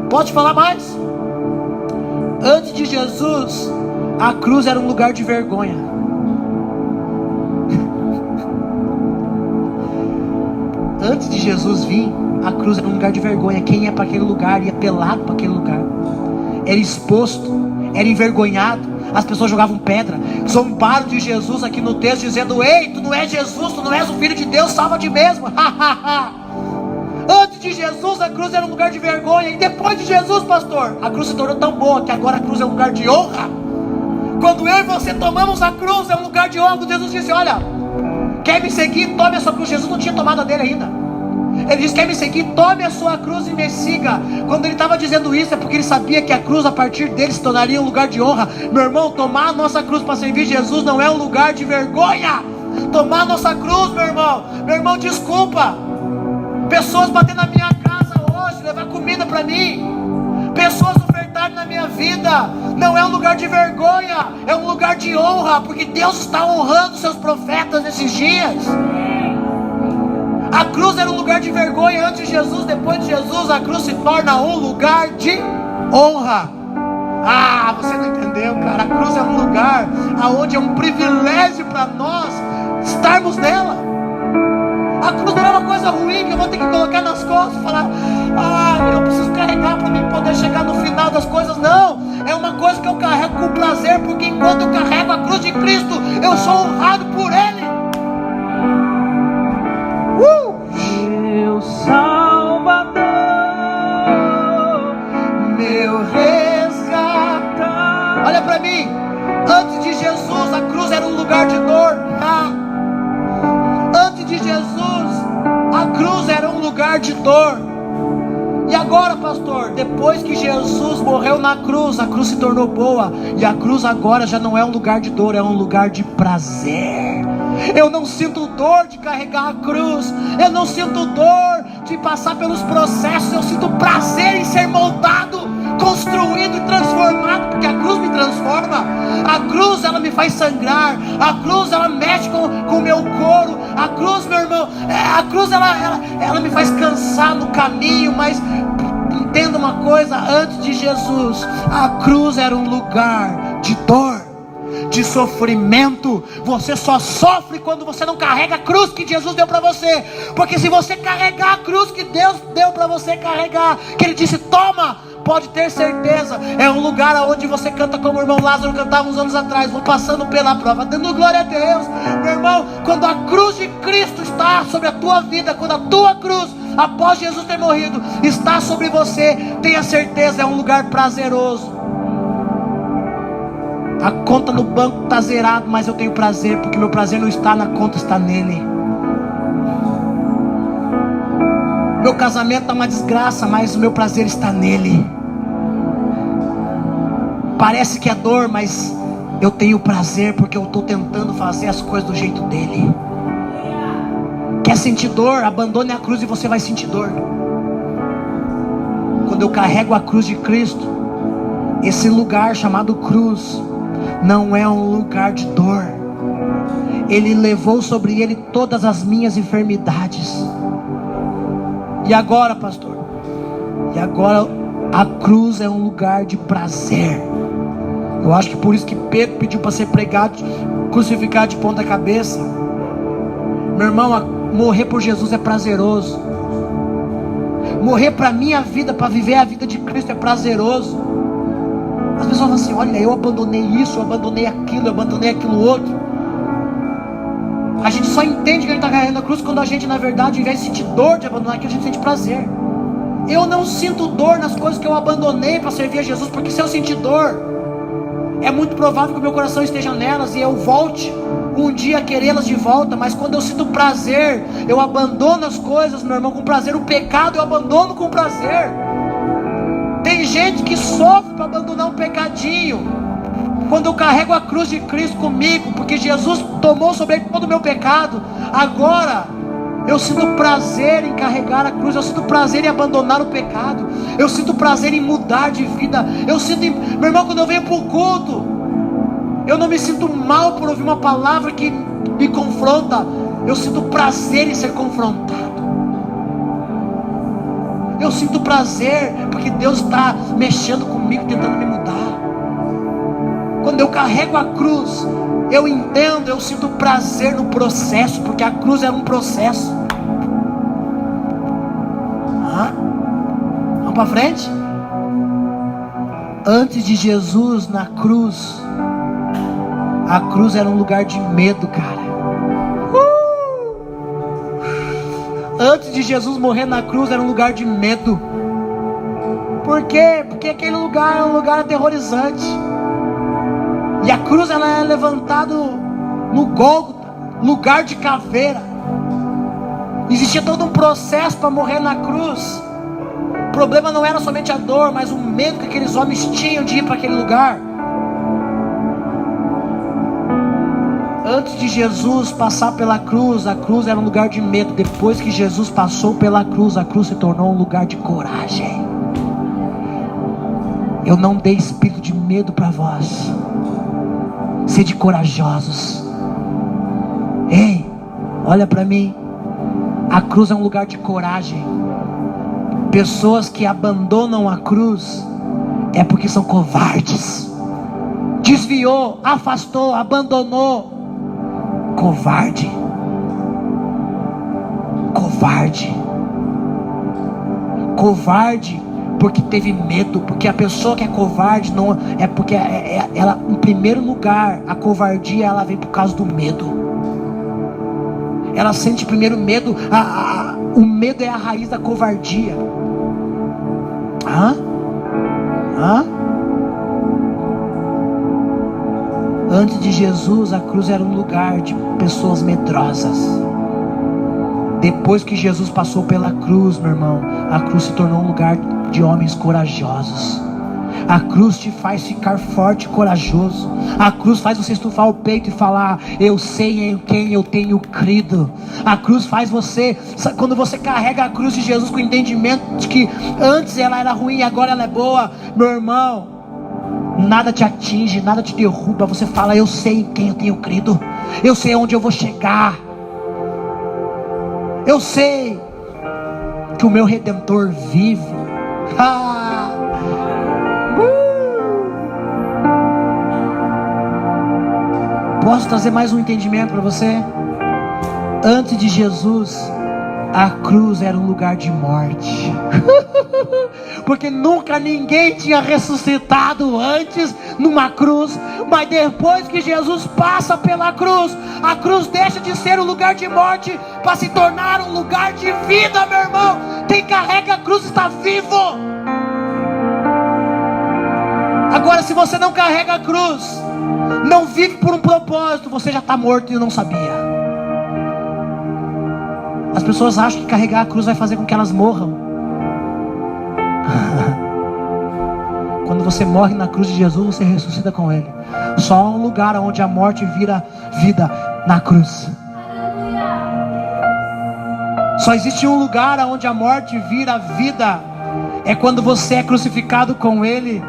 Pode falar mais? Antes de Jesus, a cruz era um lugar de vergonha. Antes de Jesus vir, a cruz era um lugar de vergonha. Quem ia para aquele lugar ia pelado para aquele lugar, era exposto, era envergonhado. As pessoas jogavam pedra, zombaram de Jesus aqui no texto, dizendo: ei, tu não és Jesus, tu não és o Filho de Deus, salva-te mesmo. Antes de Jesus, a cruz era um lugar de vergonha. E depois de Jesus, pastor, a cruz se tornou tão boa que agora a cruz é um lugar de honra. Quando eu e você tomamos a cruz, é um lugar de honra. Jesus disse: olha, quer me seguir? Tome a sua cruz. Jesus não tinha tomado a dele ainda. Ele disse: quer me seguir? Tome a sua cruz e me siga. Quando ele estava dizendo isso, é porque ele sabia que a cruz a partir dele se tornaria um lugar de honra. Meu irmão, tomar a nossa cruz para servir Jesus não é um lugar de vergonha. Tomar a nossa cruz, meu irmão, desculpa. Pessoas batendo na minha casa hoje, levar comida para mim. Pessoas ofertarem na minha vida. Não é um lugar de vergonha, é um lugar de honra, porque Deus está honrando seus profetas nesses dias. A cruz era um lugar de vergonha antes de Jesus, depois de Jesus a cruz se torna um lugar de honra. Ah, você não entendeu, cara. A cruz é um lugar onde é um privilégio para nós estarmos nela. A cruz não é uma coisa ruim que eu vou ter que colocar nas costas e falar: eu preciso carregar para mim poder chegar no final das coisas. Não, é uma coisa que eu carrego com prazer, porque enquanto eu carrego a cruz de Cristo, eu sou honrado por Ele. Meu Salvador, meu resgatador. Olha para mim, antes de Jesus a cruz era um lugar de dor. Antes de Jesus a cruz era um lugar de dor. E agora, pastor, depois que Jesus morreu na cruz, a cruz se tornou boa. E a cruz agora já não é um lugar de dor, é um lugar de prazer. Eu não sinto dor de carregar a cruz. Eu não sinto dor de passar pelos processos. Eu sinto prazer em ser moldado, construído e transformado, porque a cruz me transforma. A cruz, ela me faz sangrar. A cruz, ela mexe com o meu couro. A cruz, meu irmão, a cruz, ela me faz cansar no caminho. Mas entenda uma coisa: antes de Jesus a cruz era um lugar de dor, de sofrimento. Você só sofre quando você não carrega a cruz que Jesus deu para você. Porque se você carregar a cruz que Deus deu para você carregar, que Ele disse: toma, pode ter certeza, é um lugar onde você canta como o irmão Lázaro cantava uns anos atrás: vou passando pela prova, dando glória a Deus. Meu irmão, quando a cruz de Cristo está sobre a tua vida, quando a tua cruz, após Jesus ter morrido, está sobre você, tenha certeza, é um lugar prazeroso. A conta no banco está zerada, mas eu tenho prazer, porque meu prazer não está na conta, está nele. Meu casamento está uma desgraça, mas o meu prazer está nele. Parece que é dor, mas eu tenho prazer, porque eu estou tentando fazer as coisas do jeito dele. Quer sentir dor? Abandone a cruz e você vai sentir dor. Quando eu carrego a cruz de Cristo, esse lugar chamado cruz não é um lugar de dor. Ele levou sobre ele todas as minhas enfermidades. E agora, pastor? E agora a cruz é um lugar de prazer. Eu acho que por isso que Pedro pediu para ser pregado, crucificado de ponta cabeça. Meu irmão, morrer por Jesus é prazeroso. Morrer para a minha vida, para viver a vida de Cristo, é prazeroso. As pessoas falam assim: olha, eu abandonei isso, eu abandonei aquilo, eu abandonei aquilo outro. A gente só entende que a gente está carregando a cruz quando a gente, na verdade, ao invés de sentir dor de abandonar aquilo, a gente sente prazer. Eu não sinto dor nas coisas que eu abandonei para servir a Jesus, porque se eu sentir dor, é muito provável que o meu coração esteja nelas e eu volte um dia a querê-las de volta. Mas quando eu sinto prazer, eu abandono as coisas, meu irmão, com prazer. O pecado eu abandono com prazer. Tem gente que sofre para abandonar um pecadinho. Quando eu carrego a cruz de Cristo comigo, porque Jesus tomou sobre ele todo o meu pecado, agora eu sinto prazer em carregar a cruz. Eu sinto prazer em abandonar o pecado. Eu sinto prazer em mudar de vida. Eu sinto, meu irmão, quando eu venho para o culto, eu não me sinto mal por ouvir uma palavra que me confronta. Eu sinto prazer em ser confrontado. Eu sinto prazer porque Deus está mexendo comigo, tentando me mudar. Quando eu carrego a cruz, eu entendo, eu sinto prazer no processo, porque a cruz é um processo. Vamos para frente? Antes de Jesus na cruz, a cruz era um lugar de medo, cara. Antes de Jesus morrer na cruz, era um lugar de medo. Por quê? Porque aquele lugar é um lugar aterrorizante. E a cruz, ela é levantada no Gólgota, lugar de caveira. Existia todo um processo para morrer na cruz. O problema não era somente a dor, mas o medo que aqueles homens tinham de ir para aquele lugar. Antes de Jesus passar pela cruz, a cruz era um lugar de medo. Depois que Jesus passou pela cruz, a cruz se tornou um lugar de coragem. Eu não dei espírito de medo para vós. Sede corajosos. Ei, olha para mim. A cruz é um lugar de coragem. Pessoas que abandonam a cruz é porque são covardes. Desviou, afastou, abandonou. Covarde. Covarde. Covarde porque teve medo. Porque a pessoa que é covarde não é porque ela, em primeiro lugar, a covardia ela vem por causa do medo. Ela sente primeiro medo. O medo é a raiz da covardia. Antes de Jesus, a cruz era um lugar de pessoas medrosas. Depois que Jesus passou pela cruz, meu irmão, a cruz se tornou um lugar de homens corajosos. A cruz te faz ficar forte e corajoso. A cruz faz você estufar o peito e falar: eu sei em quem eu tenho crido. A cruz faz você, quando você carrega a cruz de Jesus com o entendimento de que antes ela era ruim e agora ela é boa, meu irmão, nada te atinge, nada te derruba. Você fala: eu sei em quem eu tenho crido. Eu sei onde eu vou chegar. Eu sei que o meu Redentor vive. Posso trazer mais um entendimento para você? Antes de Jesus, a cruz era um lugar de morte. Porque nunca ninguém tinha ressuscitado antes numa cruz. Mas depois que Jesus passa pela cruz, a cruz deixa de ser um lugar de morte para se tornar um lugar de vida, meu irmão. Quem carrega a cruz está vivo. Agora, se você não carrega a cruz, não vive por um propósito, você já está morto e não sabia. As pessoas acham que carregar a cruz vai fazer com que elas morram. Quando você morre na cruz de Jesus, você ressuscita com Ele. Só há um lugar onde a morte vira vida: na cruz. Só existe um lugar onde a morte vira vida. É quando você é crucificado com Ele.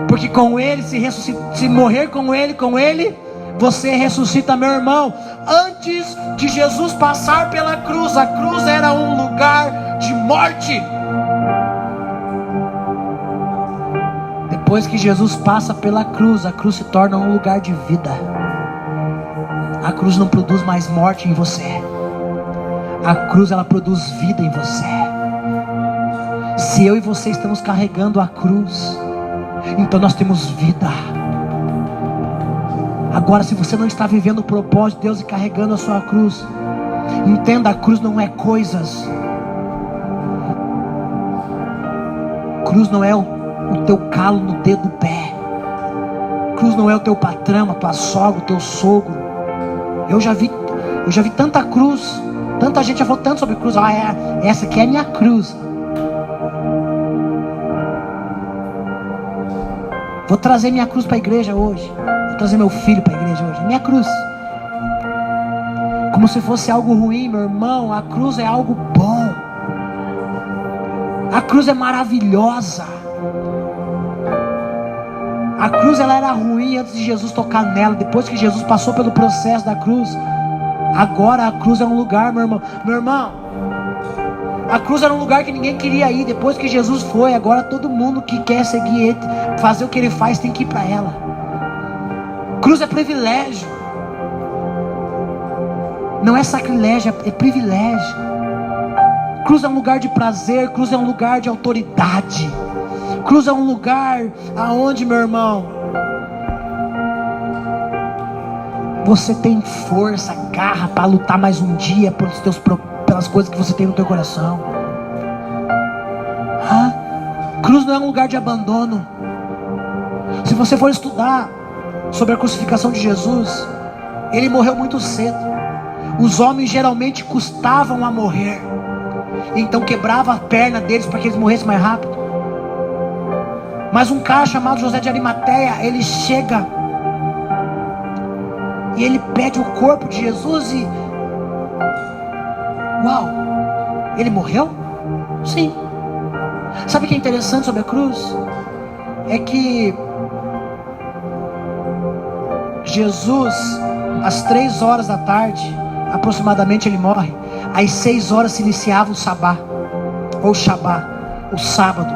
Porque com Ele, se morrer com Ele, você ressuscita, meu irmão. Antes de Jesus passar pela cruz, a cruz era um lugar de morte. Depois que Jesus passa pela cruz, a cruz se torna um lugar de vida. A cruz não produz mais morte em você. A cruz, ela produz vida em você. Se eu e você estamos carregando a cruz, então nós temos vida. Agora, se você não está vivendo o propósito de Deus e carregando a sua cruz, entenda, a cruz não é coisas. Cruz não é o teu calo no dedo do pé. Cruz não é o teu patrão, a tua sogra, o teu sogro. Eu já vi tanta cruz. Tanta gente já falou tanto sobre cruz. Essa aqui é a minha cruz. Vou trazer minha cruz para a igreja hoje. Vou trazer meu filho para a igreja hoje. Minha cruz. Como se fosse algo ruim, meu irmão. A cruz é algo bom. A cruz é maravilhosa. A cruz, ela era ruim antes de Jesus tocar nela. Depois que Jesus passou pelo processo da cruz, agora a cruz é um lugar, meu irmão. Meu irmão, a cruz era um lugar que ninguém queria ir. Depois que Jesus foi, agora todo mundo que quer seguir Ele, fazer o que Ele faz, tem que ir para ela. Cruz é privilégio. Não é sacrilégio, é privilégio. Cruz é um lugar de prazer. Cruz é um lugar de autoridade. Cruz é um lugar aonde, meu irmão, você tem força, garra para lutar mais um dia pelas coisas que você tem no teu coração. Cruz não é um lugar de abandono. Se você for estudar sobre a crucificação de Jesus, Ele morreu muito cedo. Os homens geralmente custavam a morrer, então quebrava a perna deles para que eles morressem mais rápido. Mas um cara chamado José de Arimateia, ele chega E ele pede o corpo de Jesus e... Uau! Ele morreu? Sim. Sabe o que é interessante sobre a cruz? É que Jesus, às 3 horas da tarde, aproximadamente ele morre. Às 6 horas se iniciava o sabá, ou Shabá, o sábado.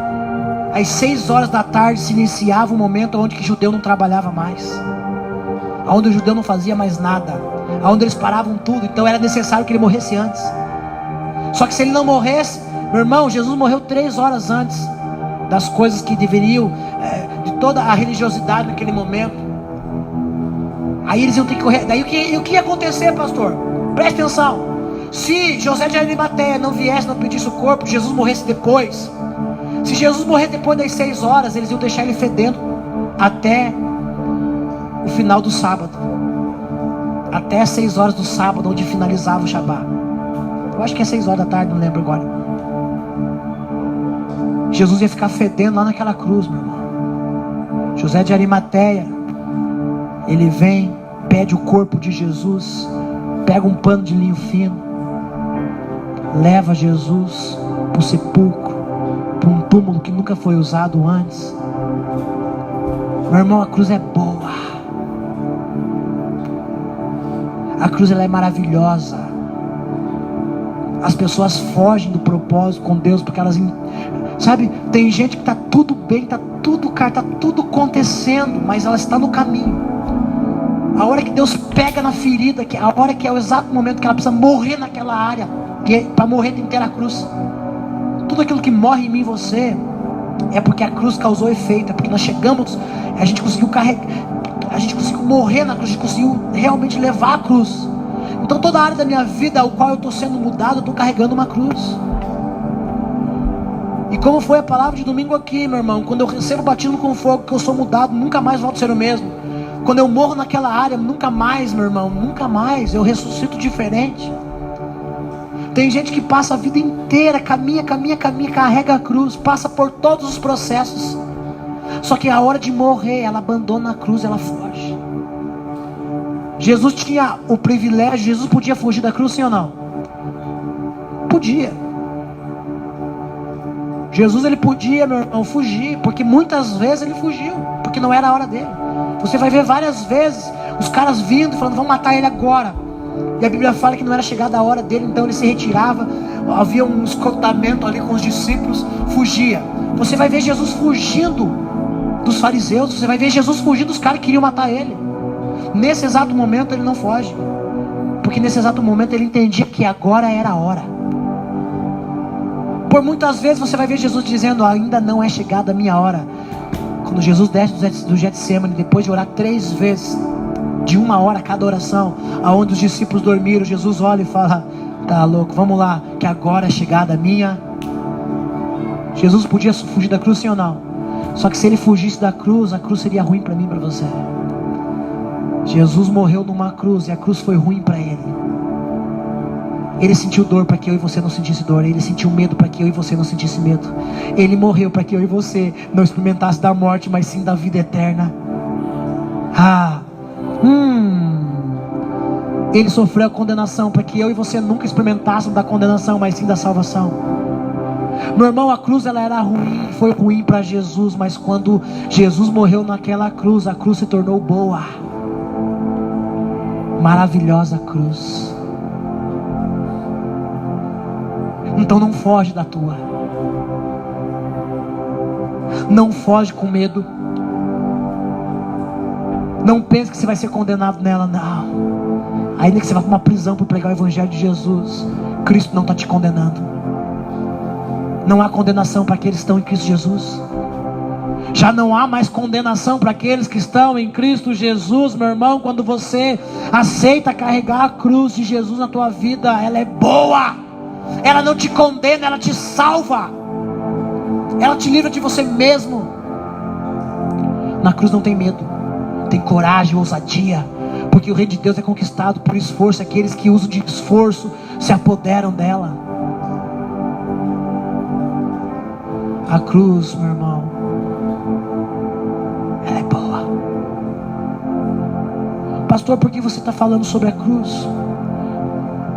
Às 6 horas da tarde se iniciava o momento onde que o judeu não trabalhava mais, onde o judeu não fazia mais nada, onde eles paravam tudo. Então era necessário que ele morresse antes. Só que se ele não morresse, meu irmão, Jesus morreu 3 horas antes das coisas que deveriam, de toda a religiosidade naquele momento. Aí eles iam ter que correr. Daí o que ia acontecer, pastor? Preste atenção. Se José de Arimateia não viesse, não pedisse o corpo, Jesus morresse depois. Se Jesus morrer depois das 6 horas, eles iam deixar ele fedendo até o final do sábado, até 6 horas do sábado, onde finalizava o Shabá. Eu acho que é 6 horas da tarde, não lembro agora. Jesus ia ficar fedendo lá naquela cruz, meu irmão. José de Arimateia, ele vem, pede o corpo de Jesus, pega um pano de linho fino, leva Jesus para o sepulcro, para um túmulo que nunca foi usado antes. Meu irmão, a cruz é boa. A cruz, ela é maravilhosa. As pessoas fogem do propósito com Deus porque elas... Sabe, tem gente que está tudo bem, está tudo acontecendo, mas ela está no caminho. A hora que Deus pega na ferida, que a hora que é o exato momento que ela precisa morrer naquela área, que para morrer tem que ter a cruz. Tudo aquilo que morre em mim e você é porque a cruz causou efeito, é porque nós chegamos, a gente conseguiu carregar, a gente conseguiu morrer na cruz, a gente conseguiu realmente levar a cruz. Então toda a área da minha vida, ao qual eu estou sendo mudado, eu estou carregando uma cruz. E como foi a palavra de domingo aqui, meu irmão, quando eu recebo batismo com fogo, que eu sou mudado, nunca mais volto a ser o mesmo. Quando eu morro naquela área, nunca mais, meu irmão, nunca mais, eu ressuscito diferente. Tem gente que passa a vida inteira, caminha, carrega a cruz, passa por todos os processos. Só que a hora de morrer, ela abandona a cruz, ela foge. Jesus tinha o privilégio, Jesus podia fugir da cruz, sim ou não? Podia. Jesus, ele podia, meu irmão, fugir, porque muitas vezes ele fugiu, porque não era a hora dele. Você vai ver várias vezes os caras vindo, falando, vamos matar ele agora. E a Bíblia fala que não era chegada a hora dele, então ele se retirava. Havia um escoltamento ali com os discípulos, fugia. Você vai ver Jesus fugindo dos fariseus, você vai ver Jesus fugindo dos caras que queriam matar ele. Nesse exato momento ele não foge, porque nesse exato momento ele entendia que agora era a hora. Por muitas vezes você vai ver Jesus dizendo, ainda não é chegada a minha hora. Quando Jesus desce do Getsemane, depois de orar 3 vezes, de 1 hora cada oração, aonde os discípulos dormiram, Jesus olha e fala, tá louco, vamos lá, que agora é chegada a minha. Jesus podia fugir da cruz, sim ou não? Só que se ele fugisse da cruz, a cruz seria ruim para mim e para você. Jesus morreu numa cruz e a cruz foi ruim para ele. Ele sentiu dor para que eu e você não sentisse dor. Ele sentiu medo para que eu e você não sentisse medo. Ele morreu para que eu e você não experimentasse da morte, mas sim da vida eterna. Ele sofreu a condenação para que eu e você nunca experimentássemos da condenação, mas sim da salvação. Meu irmão, a cruz ela era ruim, foi ruim para Jesus, mas quando Jesus morreu naquela cruz, a cruz se tornou boa. Maravilhosa cruz. Então não foge da tua. Não foge com medo. Não pense que você vai ser condenado nela, não. Ainda que você vá para uma prisão por pregar o evangelho de Jesus, Cristo não está te condenando. Não há condenação para aqueles que estão em Cristo Jesus. Já não há mais condenação para aqueles que estão em Cristo Jesus, meu irmão. Quando você aceita carregar a cruz de Jesus na tua vida, ela é boa. Ela não te condena, ela te salva. Ela te livra de você mesmo. Na cruz não tem medo, tem coragem, ousadia, porque o reino de Deus é conquistado por esforço. Aqueles que usam de esforço se apoderam dela. A cruz, meu irmão, ela é boa. Pastor, por que você está falando sobre a cruz?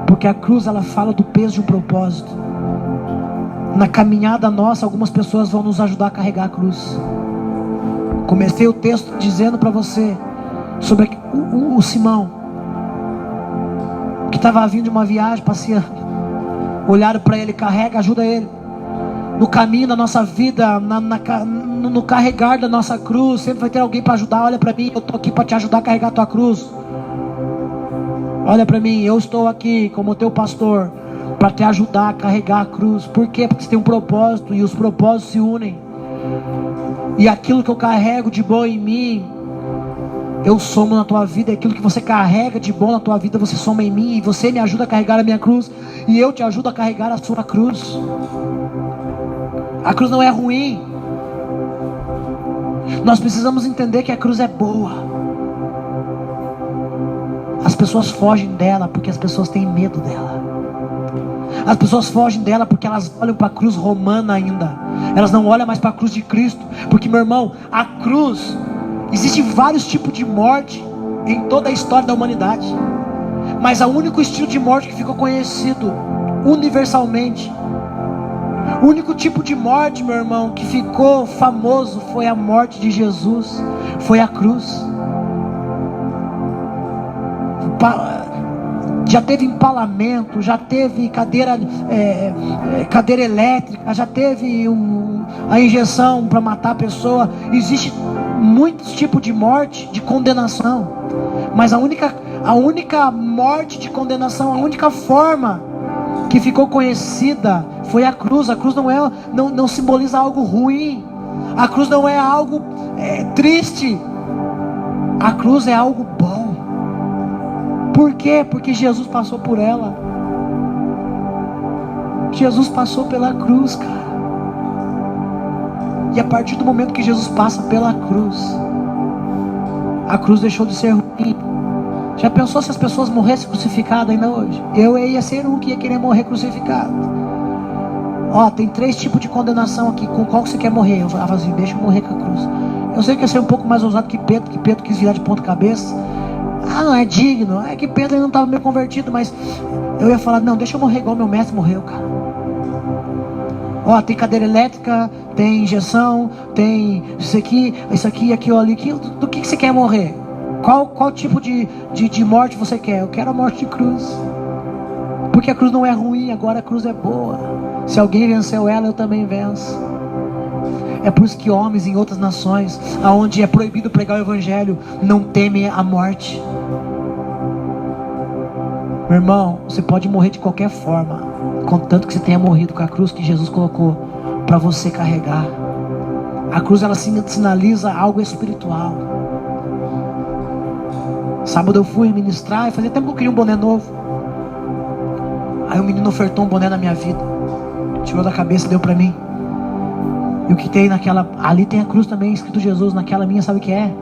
Porque a cruz, ela fala do peso de um propósito. Na caminhada nossa, algumas pessoas vão nos ajudar a carregar a cruz. Comecei o texto dizendo para você sobre o Simão, que estava vindo de uma viagem, passeando. Olharam para ele: carrega, ajuda ele. No caminho da nossa vida, no carregar da nossa cruz, sempre vai ter alguém para ajudar. Olha para mim, eu estou aqui para te ajudar a carregar a tua cruz. Olha para mim, eu estou aqui como teu pastor para te ajudar a carregar a cruz. Por quê? Porque você tem um propósito e os propósitos se unem. E aquilo que eu carrego de bom em mim, eu somo na tua vida. Aquilo que você carrega de bom na tua vida, você soma em mim. E você me ajuda a carregar a minha cruz, e eu te ajudo a carregar a sua cruz. A cruz não é ruim. Nós precisamos entender que a cruz é boa. As pessoas fogem dela porque as pessoas têm medo dela. As pessoas fogem dela porque elas olham para a cruz romana ainda. Elas não olham mais para a cruz de Cristo. Porque, meu irmão, a cruz, existem vários tipos de morte em toda a história da humanidade, mas o único estilo de morte que ficou conhecido universalmente, o único tipo de morte, meu irmão, que ficou famoso, foi a morte de Jesus. Foi a cruz. Já teve empalamento, já teve cadeira elétrica, já teve a injeção para matar a pessoa. Existe muitos tipos de morte, de condenação, mas a única morte de condenação, a única forma que ficou conhecida foi a cruz. A cruz não simboliza algo ruim. A cruz não é algo triste. A cruz é algo bom. Por quê? Porque Jesus passou por ela. Jesus passou pela cruz, cara. E a partir do momento que Jesus passa pela cruz, a cruz deixou de ser ruim. Já pensou se as pessoas morressem crucificadas ainda hoje? Eu ia ser um que ia querer morrer crucificado. Ó, tem 3 tipos de condenação aqui. Com qual que você quer morrer? Eu falava assim: deixa eu morrer com a cruz. Eu sei que ia ser um pouco mais ousado que Pedro quis virar de ponta cabeça. Não é digno. É que Pedro não estava meio convertido, mas eu ia falar: não, deixa eu morrer igual meu mestre morreu, cara. Ó, tem cadeira elétrica, tem injeção, tem isso aqui, aquilo ali. Do que você quer morrer? Qual tipo de morte você quer? Eu quero a morte de cruz. Porque a cruz não é ruim, agora a cruz é boa. Se alguém venceu ela, eu também venço. É por isso que homens em outras nações, onde é proibido pregar o evangelho, não temem a morte. Meu irmão, você pode morrer de qualquer forma, contanto que você tenha morrido com a cruz que Jesus colocou para você carregar. A cruz, ela sinaliza algo espiritual. Sábado eu fui ministrar e fazia tempo que eu queria um boné novo. Aí o menino ofertou um boné na minha vida, tirou da cabeça e deu para mim. E o que tem naquela, ali tem a cruz também, escrito Jesus. Naquela minha, sabe o que é?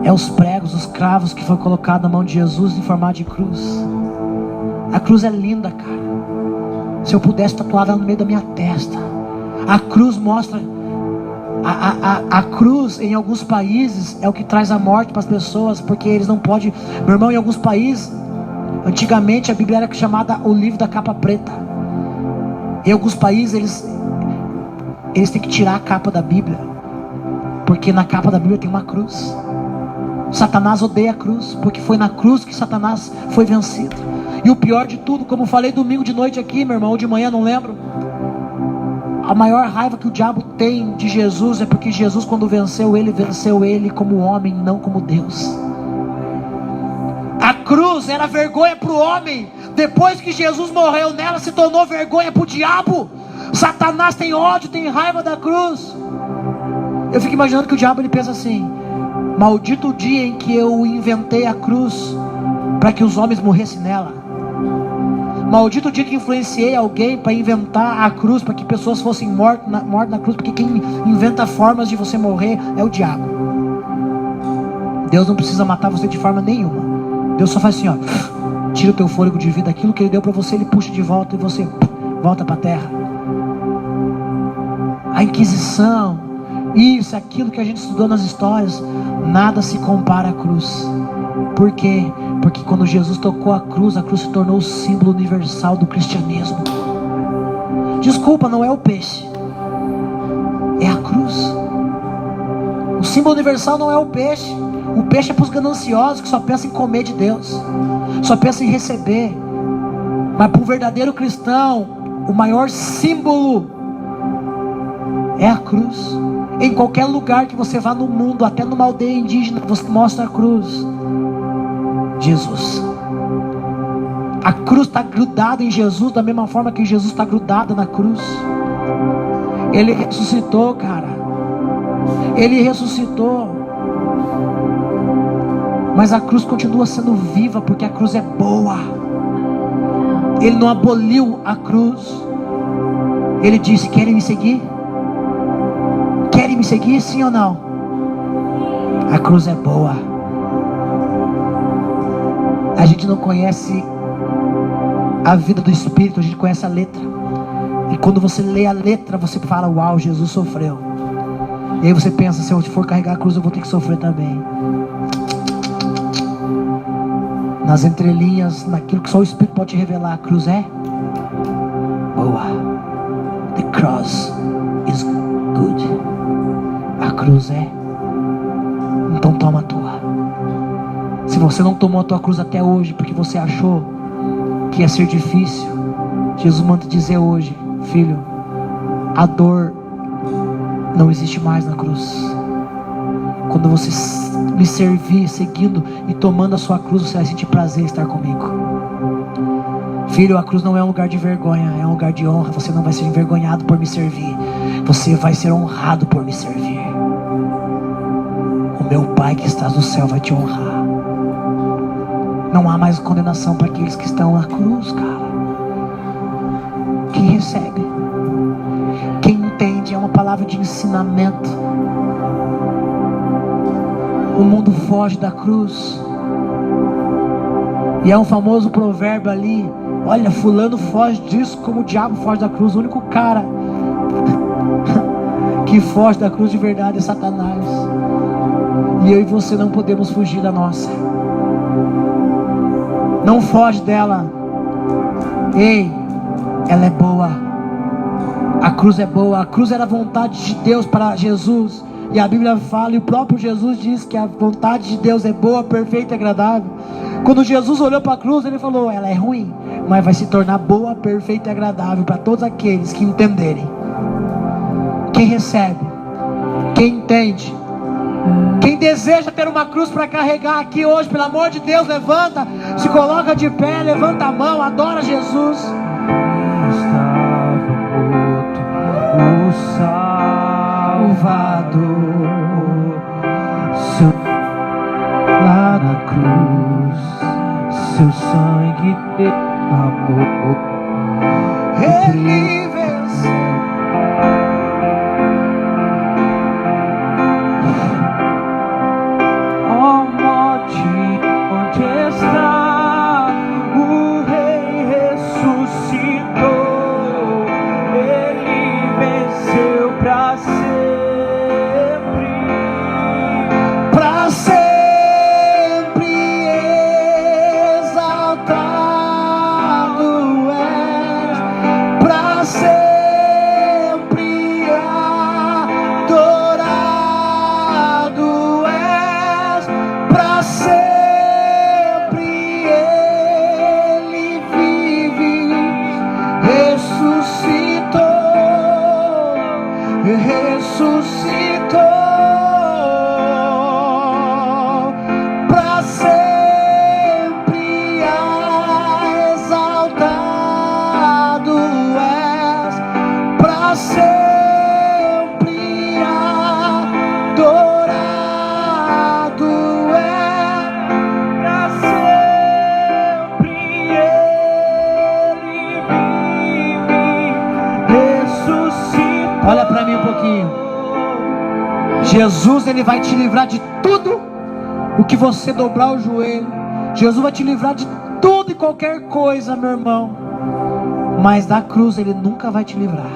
É os pregos, os cravos que foi colocado na mão de Jesus em formato de cruz. A cruz é linda, cara. Se eu pudesse tatuar ela no meio da minha testa. A cruz mostra, a cruz em alguns países é o que traz a morte para as pessoas, porque eles não podem. Meu irmão, em alguns países, antigamente a Bíblia era chamada o livro da capa preta. Em alguns países eles têm que tirar a capa da Bíblia, porque na capa da Bíblia tem uma cruz. Satanás odeia a cruz, porque foi na cruz que Satanás foi vencido. E o pior de tudo, como eu falei domingo de noite aqui, meu irmão, ou de manhã, não lembro, a maior raiva que o diabo tem de Jesus é porque Jesus, quando venceu ele como homem, não como Deus. A cruz era vergonha para o homem. Depois que Jesus morreu nela, se tornou vergonha para o diabo. Satanás tem ódio, tem raiva da cruz. Eu fico imaginando que o diabo, ele pensa assim: maldito o dia em que eu inventei a cruz para que os homens morressem nela. Maldito o dia que influenciei alguém para inventar a cruz, para que pessoas fossem mortas na cruz. Porque quem inventa formas de você morrer é o diabo. Deus não precisa matar você de forma nenhuma. Deus só faz assim, ó, tira o teu fôlego de vida. Aquilo que Ele deu para você, Ele puxa de volta e você volta para a terra. A Inquisição, isso, aquilo que a gente estudou nas histórias, nada se compara à cruz. Por quê? Porque quando Jesus tocou a cruz se tornou o símbolo universal do cristianismo. Desculpa, não é o peixe, é a cruz. O símbolo universal não é o peixe. O peixe é para os gananciosos que só pensam em comer de Deus, só pensam em receber. Mas para o verdadeiro cristão, o maior símbolo é a cruz. Em qualquer lugar que você vá no mundo, até numa aldeia indígena, você mostra a cruz. Jesus. A cruz está grudada em Jesus, da mesma forma que Jesus está grudado na cruz. Ele ressuscitou, cara. Ele ressuscitou. Mas a cruz continua sendo viva, porque a cruz é boa. Ele não aboliu a cruz. Ele disse: querem me seguir? Querem me seguir, sim ou não? A cruz é boa. A gente não conhece a vida do Espírito, a gente conhece a letra. E quando você lê a letra, você fala: uau, Jesus sofreu. E aí você pensa: se eu for carregar a cruz, eu vou ter que sofrer também. Nas entrelinhas, naquilo que só o Espírito pode te revelar, a cruz é boa. The cross is good. A cruz é. Então toma a tua. Se você não tomou a tua cruz até hoje, porque você achou que ia ser difícil, Jesus manda dizer hoje: filho, a dor não existe mais na cruz. Quando você me servir, seguindo e tomando a sua cruz, você vai sentir prazer em estar comigo. Filho, a cruz não é um lugar de vergonha, é um lugar de honra. Você não vai ser envergonhado por me servir, você vai ser honrado por me servir. O meu Pai que está no céu vai te honrar. Não há mais condenação para aqueles que estão na cruz, cara. Quem recebe, quem entende, é uma palavra de ensinamento. O mundo foge da cruz. E é um famoso provérbio ali: olha, fulano foge disso como o diabo foge da cruz. O único cara que foge da cruz de verdade é Satanás. E eu e você não podemos fugir da nossa. Não foge dela. Ei, ela é boa. A cruz é boa. A cruz era a vontade de Deus para Jesus. E a Bíblia fala, e o próprio Jesus diz que a vontade de Deus é boa, perfeita e agradável. Quando Jesus olhou para a cruz, ele falou: ela é ruim, mas vai se tornar boa, perfeita e agradável para todos aqueles que entenderem. Quem recebe, quem entende, quem deseja ter uma cruz para carregar aqui hoje, pelo amor de Deus, levanta, se coloca de pé, levanta a mão, adora Jesus. Estava morto, o Salvador, lá na cruz, seu sangue derramou. Ele venceu. Ó morte, onde está? O Rei ressuscitou. Ele venceu para sempre. Para sempre exaltado és, para sempre adorado és, para sempre Ele vive, ressuscitou, ressuscitou. Para sempre exaltado és, para sempre adorado és, Para sempre ele vive, ressuscitou. Olha para mim um pouquinho. Jesus, ele vai te livrar de tudo o que você dobrar o joelho. Jesus vai te livrar de tudo e qualquer coisa, meu irmão. Mas da cruz ele nunca vai te livrar.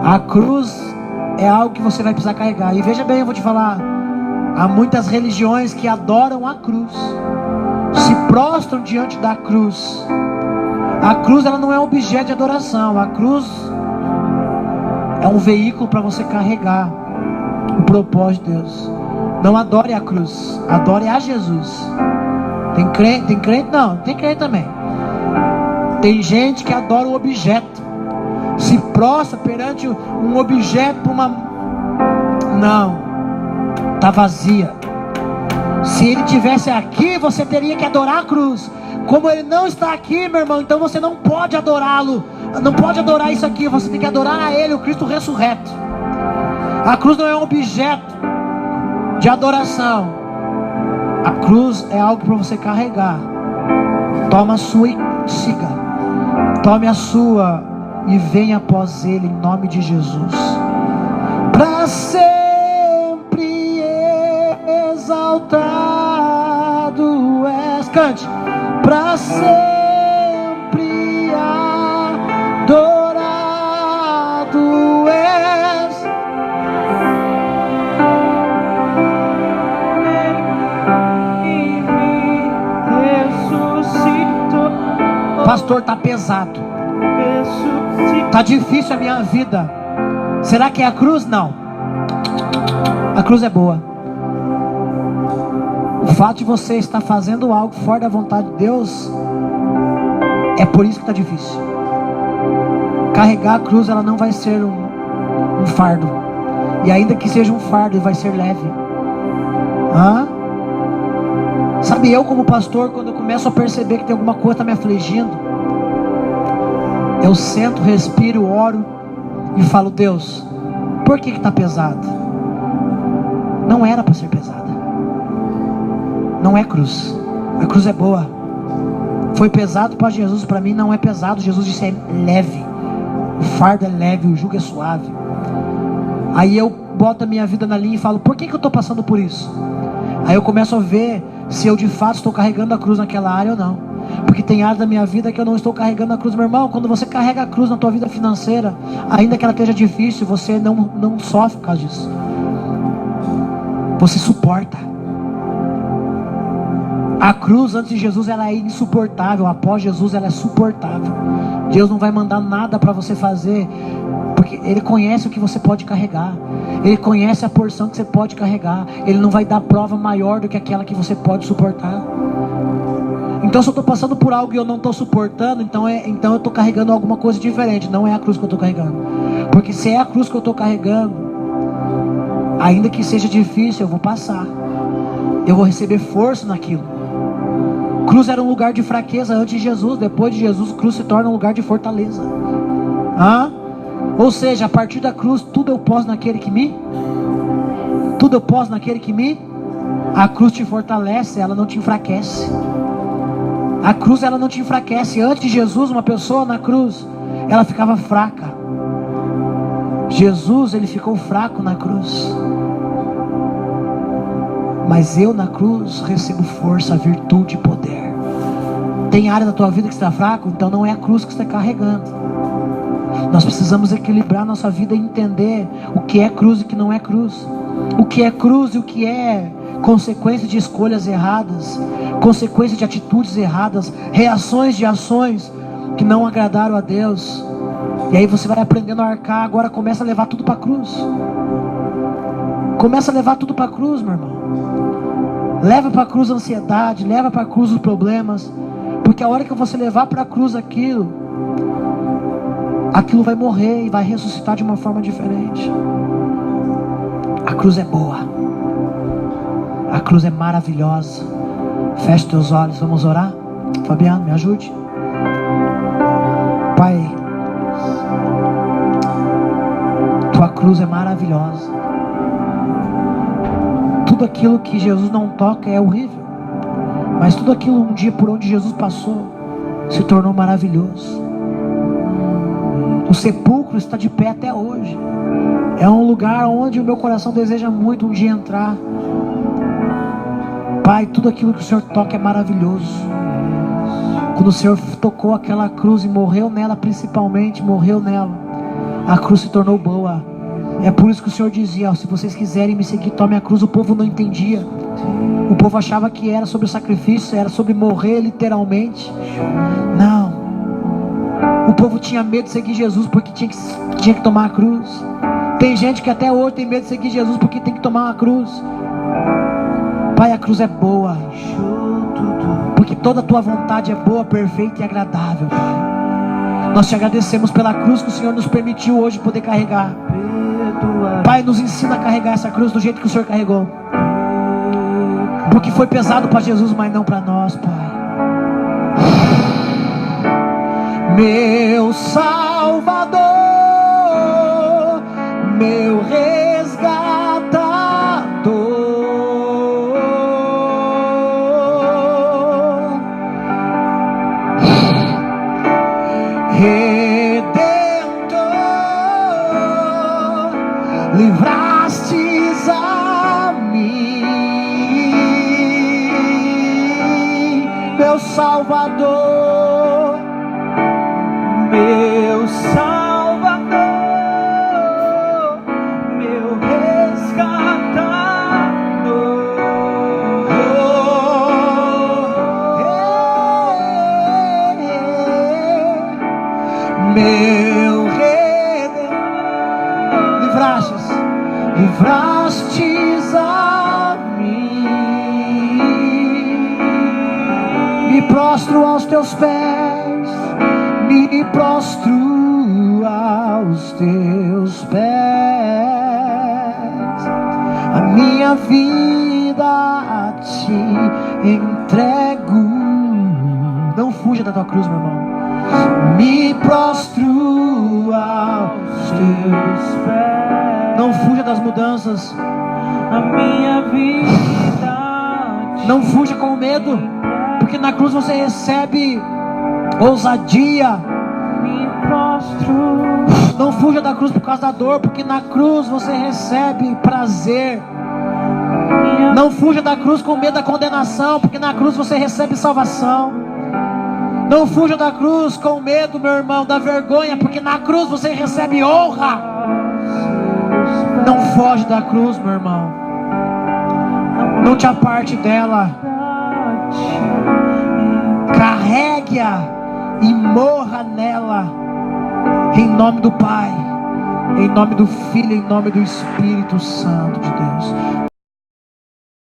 A cruz é algo que você vai precisar carregar. E veja bem, eu vou te falar, Há muitas religiões que adoram a cruz, se prostram diante da cruz. A cruz, ela não é um objeto de adoração. A cruz é um veículo para você carregar o propósito de Deus. Não adore a cruz, adore a Jesus. Tem crente? Não, tem crente também. Tem gente que adora o objeto, se prostra perante um objeto, não, está vazia. Se ele estivesse aqui, você teria que adorar a cruz. Como ele não está aqui, meu irmão, então você não pode adorá-lo. Não pode adorar isso aqui. Você tem que adorar a ele, o Cristo ressurreto. A cruz não é um objeto de adoração. A cruz é algo para você carregar. Toma a sua e siga. Tome a sua e venha após ele, em nome de Jesus. Para sempre exaltado és. Cante. Para sempre adorado és. E me ressuscitou. Pastor, tá pesado. Tá difícil a minha vida. Será que é a cruz? Não. A cruz é boa. O fato de você estar fazendo algo fora da vontade de Deus, é por isso que está difícil. Carregar a cruz, ela não vai ser um fardo. E ainda que seja um fardo, vai ser leve. Sabe, eu como pastor, quando eu começo a perceber que tem alguma coisa que está me afligindo, eu sento, respiro, oro e falo: Deus, por que está pesado? Não era para ser pesada. Não é cruz. A cruz é boa. Foi pesado para Jesus, para mim não é pesado. Jesus disse: é leve. O fardo é leve, o jugo é suave. Aí eu boto a minha vida na linha e falo: por que eu estou passando por isso? Aí eu começo a ver se eu de fato estou carregando a cruz naquela área ou não. Porque tem áreas da minha vida que eu não estou carregando a cruz. Meu irmão, quando você carrega a cruz na tua vida financeira, ainda que ela esteja difícil, você não sofre por causa disso. Você suporta. A cruz antes de Jesus ela é insuportável. Após Jesus ela é suportável. Deus não vai mandar nada para você fazer, porque Ele conhece o que você pode carregar. Ele conhece a porção que você pode carregar. Ele não vai dar prova maior do que aquela que você pode suportar. Então se eu estou passando por algo e eu não estou suportando, então eu estou carregando alguma coisa diferente. Não é a cruz que eu estou carregando. Porque se é a cruz que eu estou carregando, ainda que seja difícil, eu vou passar. Eu vou receber força naquilo. Cruz era um lugar de fraqueza antes de Jesus. Depois de Jesus, cruz se torna um lugar de fortaleza. Ou seja, a partir da cruz, tudo eu posso naquele que me... Tudo eu posso naquele que me... A cruz te fortalece, ela não te enfraquece. A cruz, ela não te enfraquece. Antes de Jesus, uma pessoa na cruz, ela ficava fraca. Jesus, ele ficou fraco na cruz. Mas eu na cruz recebo força, virtude e poder. Tem área da tua vida que está fraco, então não é a cruz que você está carregando. Nós precisamos equilibrar nossa vida e entender o que é cruz e o que não é cruz. O que é cruz e o que é consequência de escolhas erradas, consequência de atitudes erradas, reações de ações que não agradaram a Deus. E aí você vai aprendendo a arcar. Agora começa a levar tudo para a cruz. Começa a levar tudo para a cruz, meu irmão. Leva para a cruz a ansiedade, leva para a cruz os problemas, porque a hora que você levar para a cruz aquilo vai morrer e vai ressuscitar de uma forma diferente. A cruz é boa, a cruz é maravilhosa. Feche teus olhos, vamos orar. Fabiano, me ajude. Pai, tua cruz é maravilhosa. Tudo aquilo que Jesus não toca é horrível, mas tudo aquilo um dia por onde Jesus passou se tornou maravilhoso. O sepulcro está de pé até hoje. É um lugar onde o meu coração deseja muito um dia entrar. Pai, tudo aquilo que o Senhor toca é maravilhoso. Quando o Senhor tocou aquela cruz e morreu nela, principalmente morreu nela, a cruz se tornou boa. É por isso que o Senhor dizia, ó, se vocês quiserem me seguir, tome a cruz. O povo não entendia. O povo achava que era sobre o sacrifício, era sobre morrer literalmente. Não. O povo tinha medo de seguir Jesus porque tinha que tomar a cruz. Tem gente que até hoje tem medo de seguir Jesus porque tem que tomar uma cruz. Pai, a cruz é boa, porque toda a tua vontade é boa, perfeita e agradável, Pai. Nós te agradecemos pela cruz que o Senhor nos permitiu hoje poder carregar. Pai, nos ensina a carregar essa cruz do jeito que o Senhor carregou, porque foi pesado para Jesus, mas não para nós, Pai. Meu Salvador, meu resgatador, Redentor, livrastes a mim, meu Salvador, meu Salvador, meu resgatador, meu Redentor, livrastes a mim. Me prostro aos teus pés, me prostro aos teus pés, a minha vida a ti entrego. Não fuja da tua cruz, meu irmão. Me prostro aos teus pés. Não fuja das mudanças. A minha vida a ti. Não fuja com medo, porque na cruz você recebe ousadia. Me prostro. Não fuja da cruz por causa da dor, porque na cruz você recebe prazer. Não fuja da cruz com medo da condenação, porque na cruz você recebe salvação. Não fuja da cruz com medo, meu irmão, da vergonha, porque na cruz você recebe honra. Não foge da cruz, meu irmão. Não te aparte dela. Carregue-a e morra nela, em nome do Pai, em nome do Filho, em nome do Espírito Santo de Deus.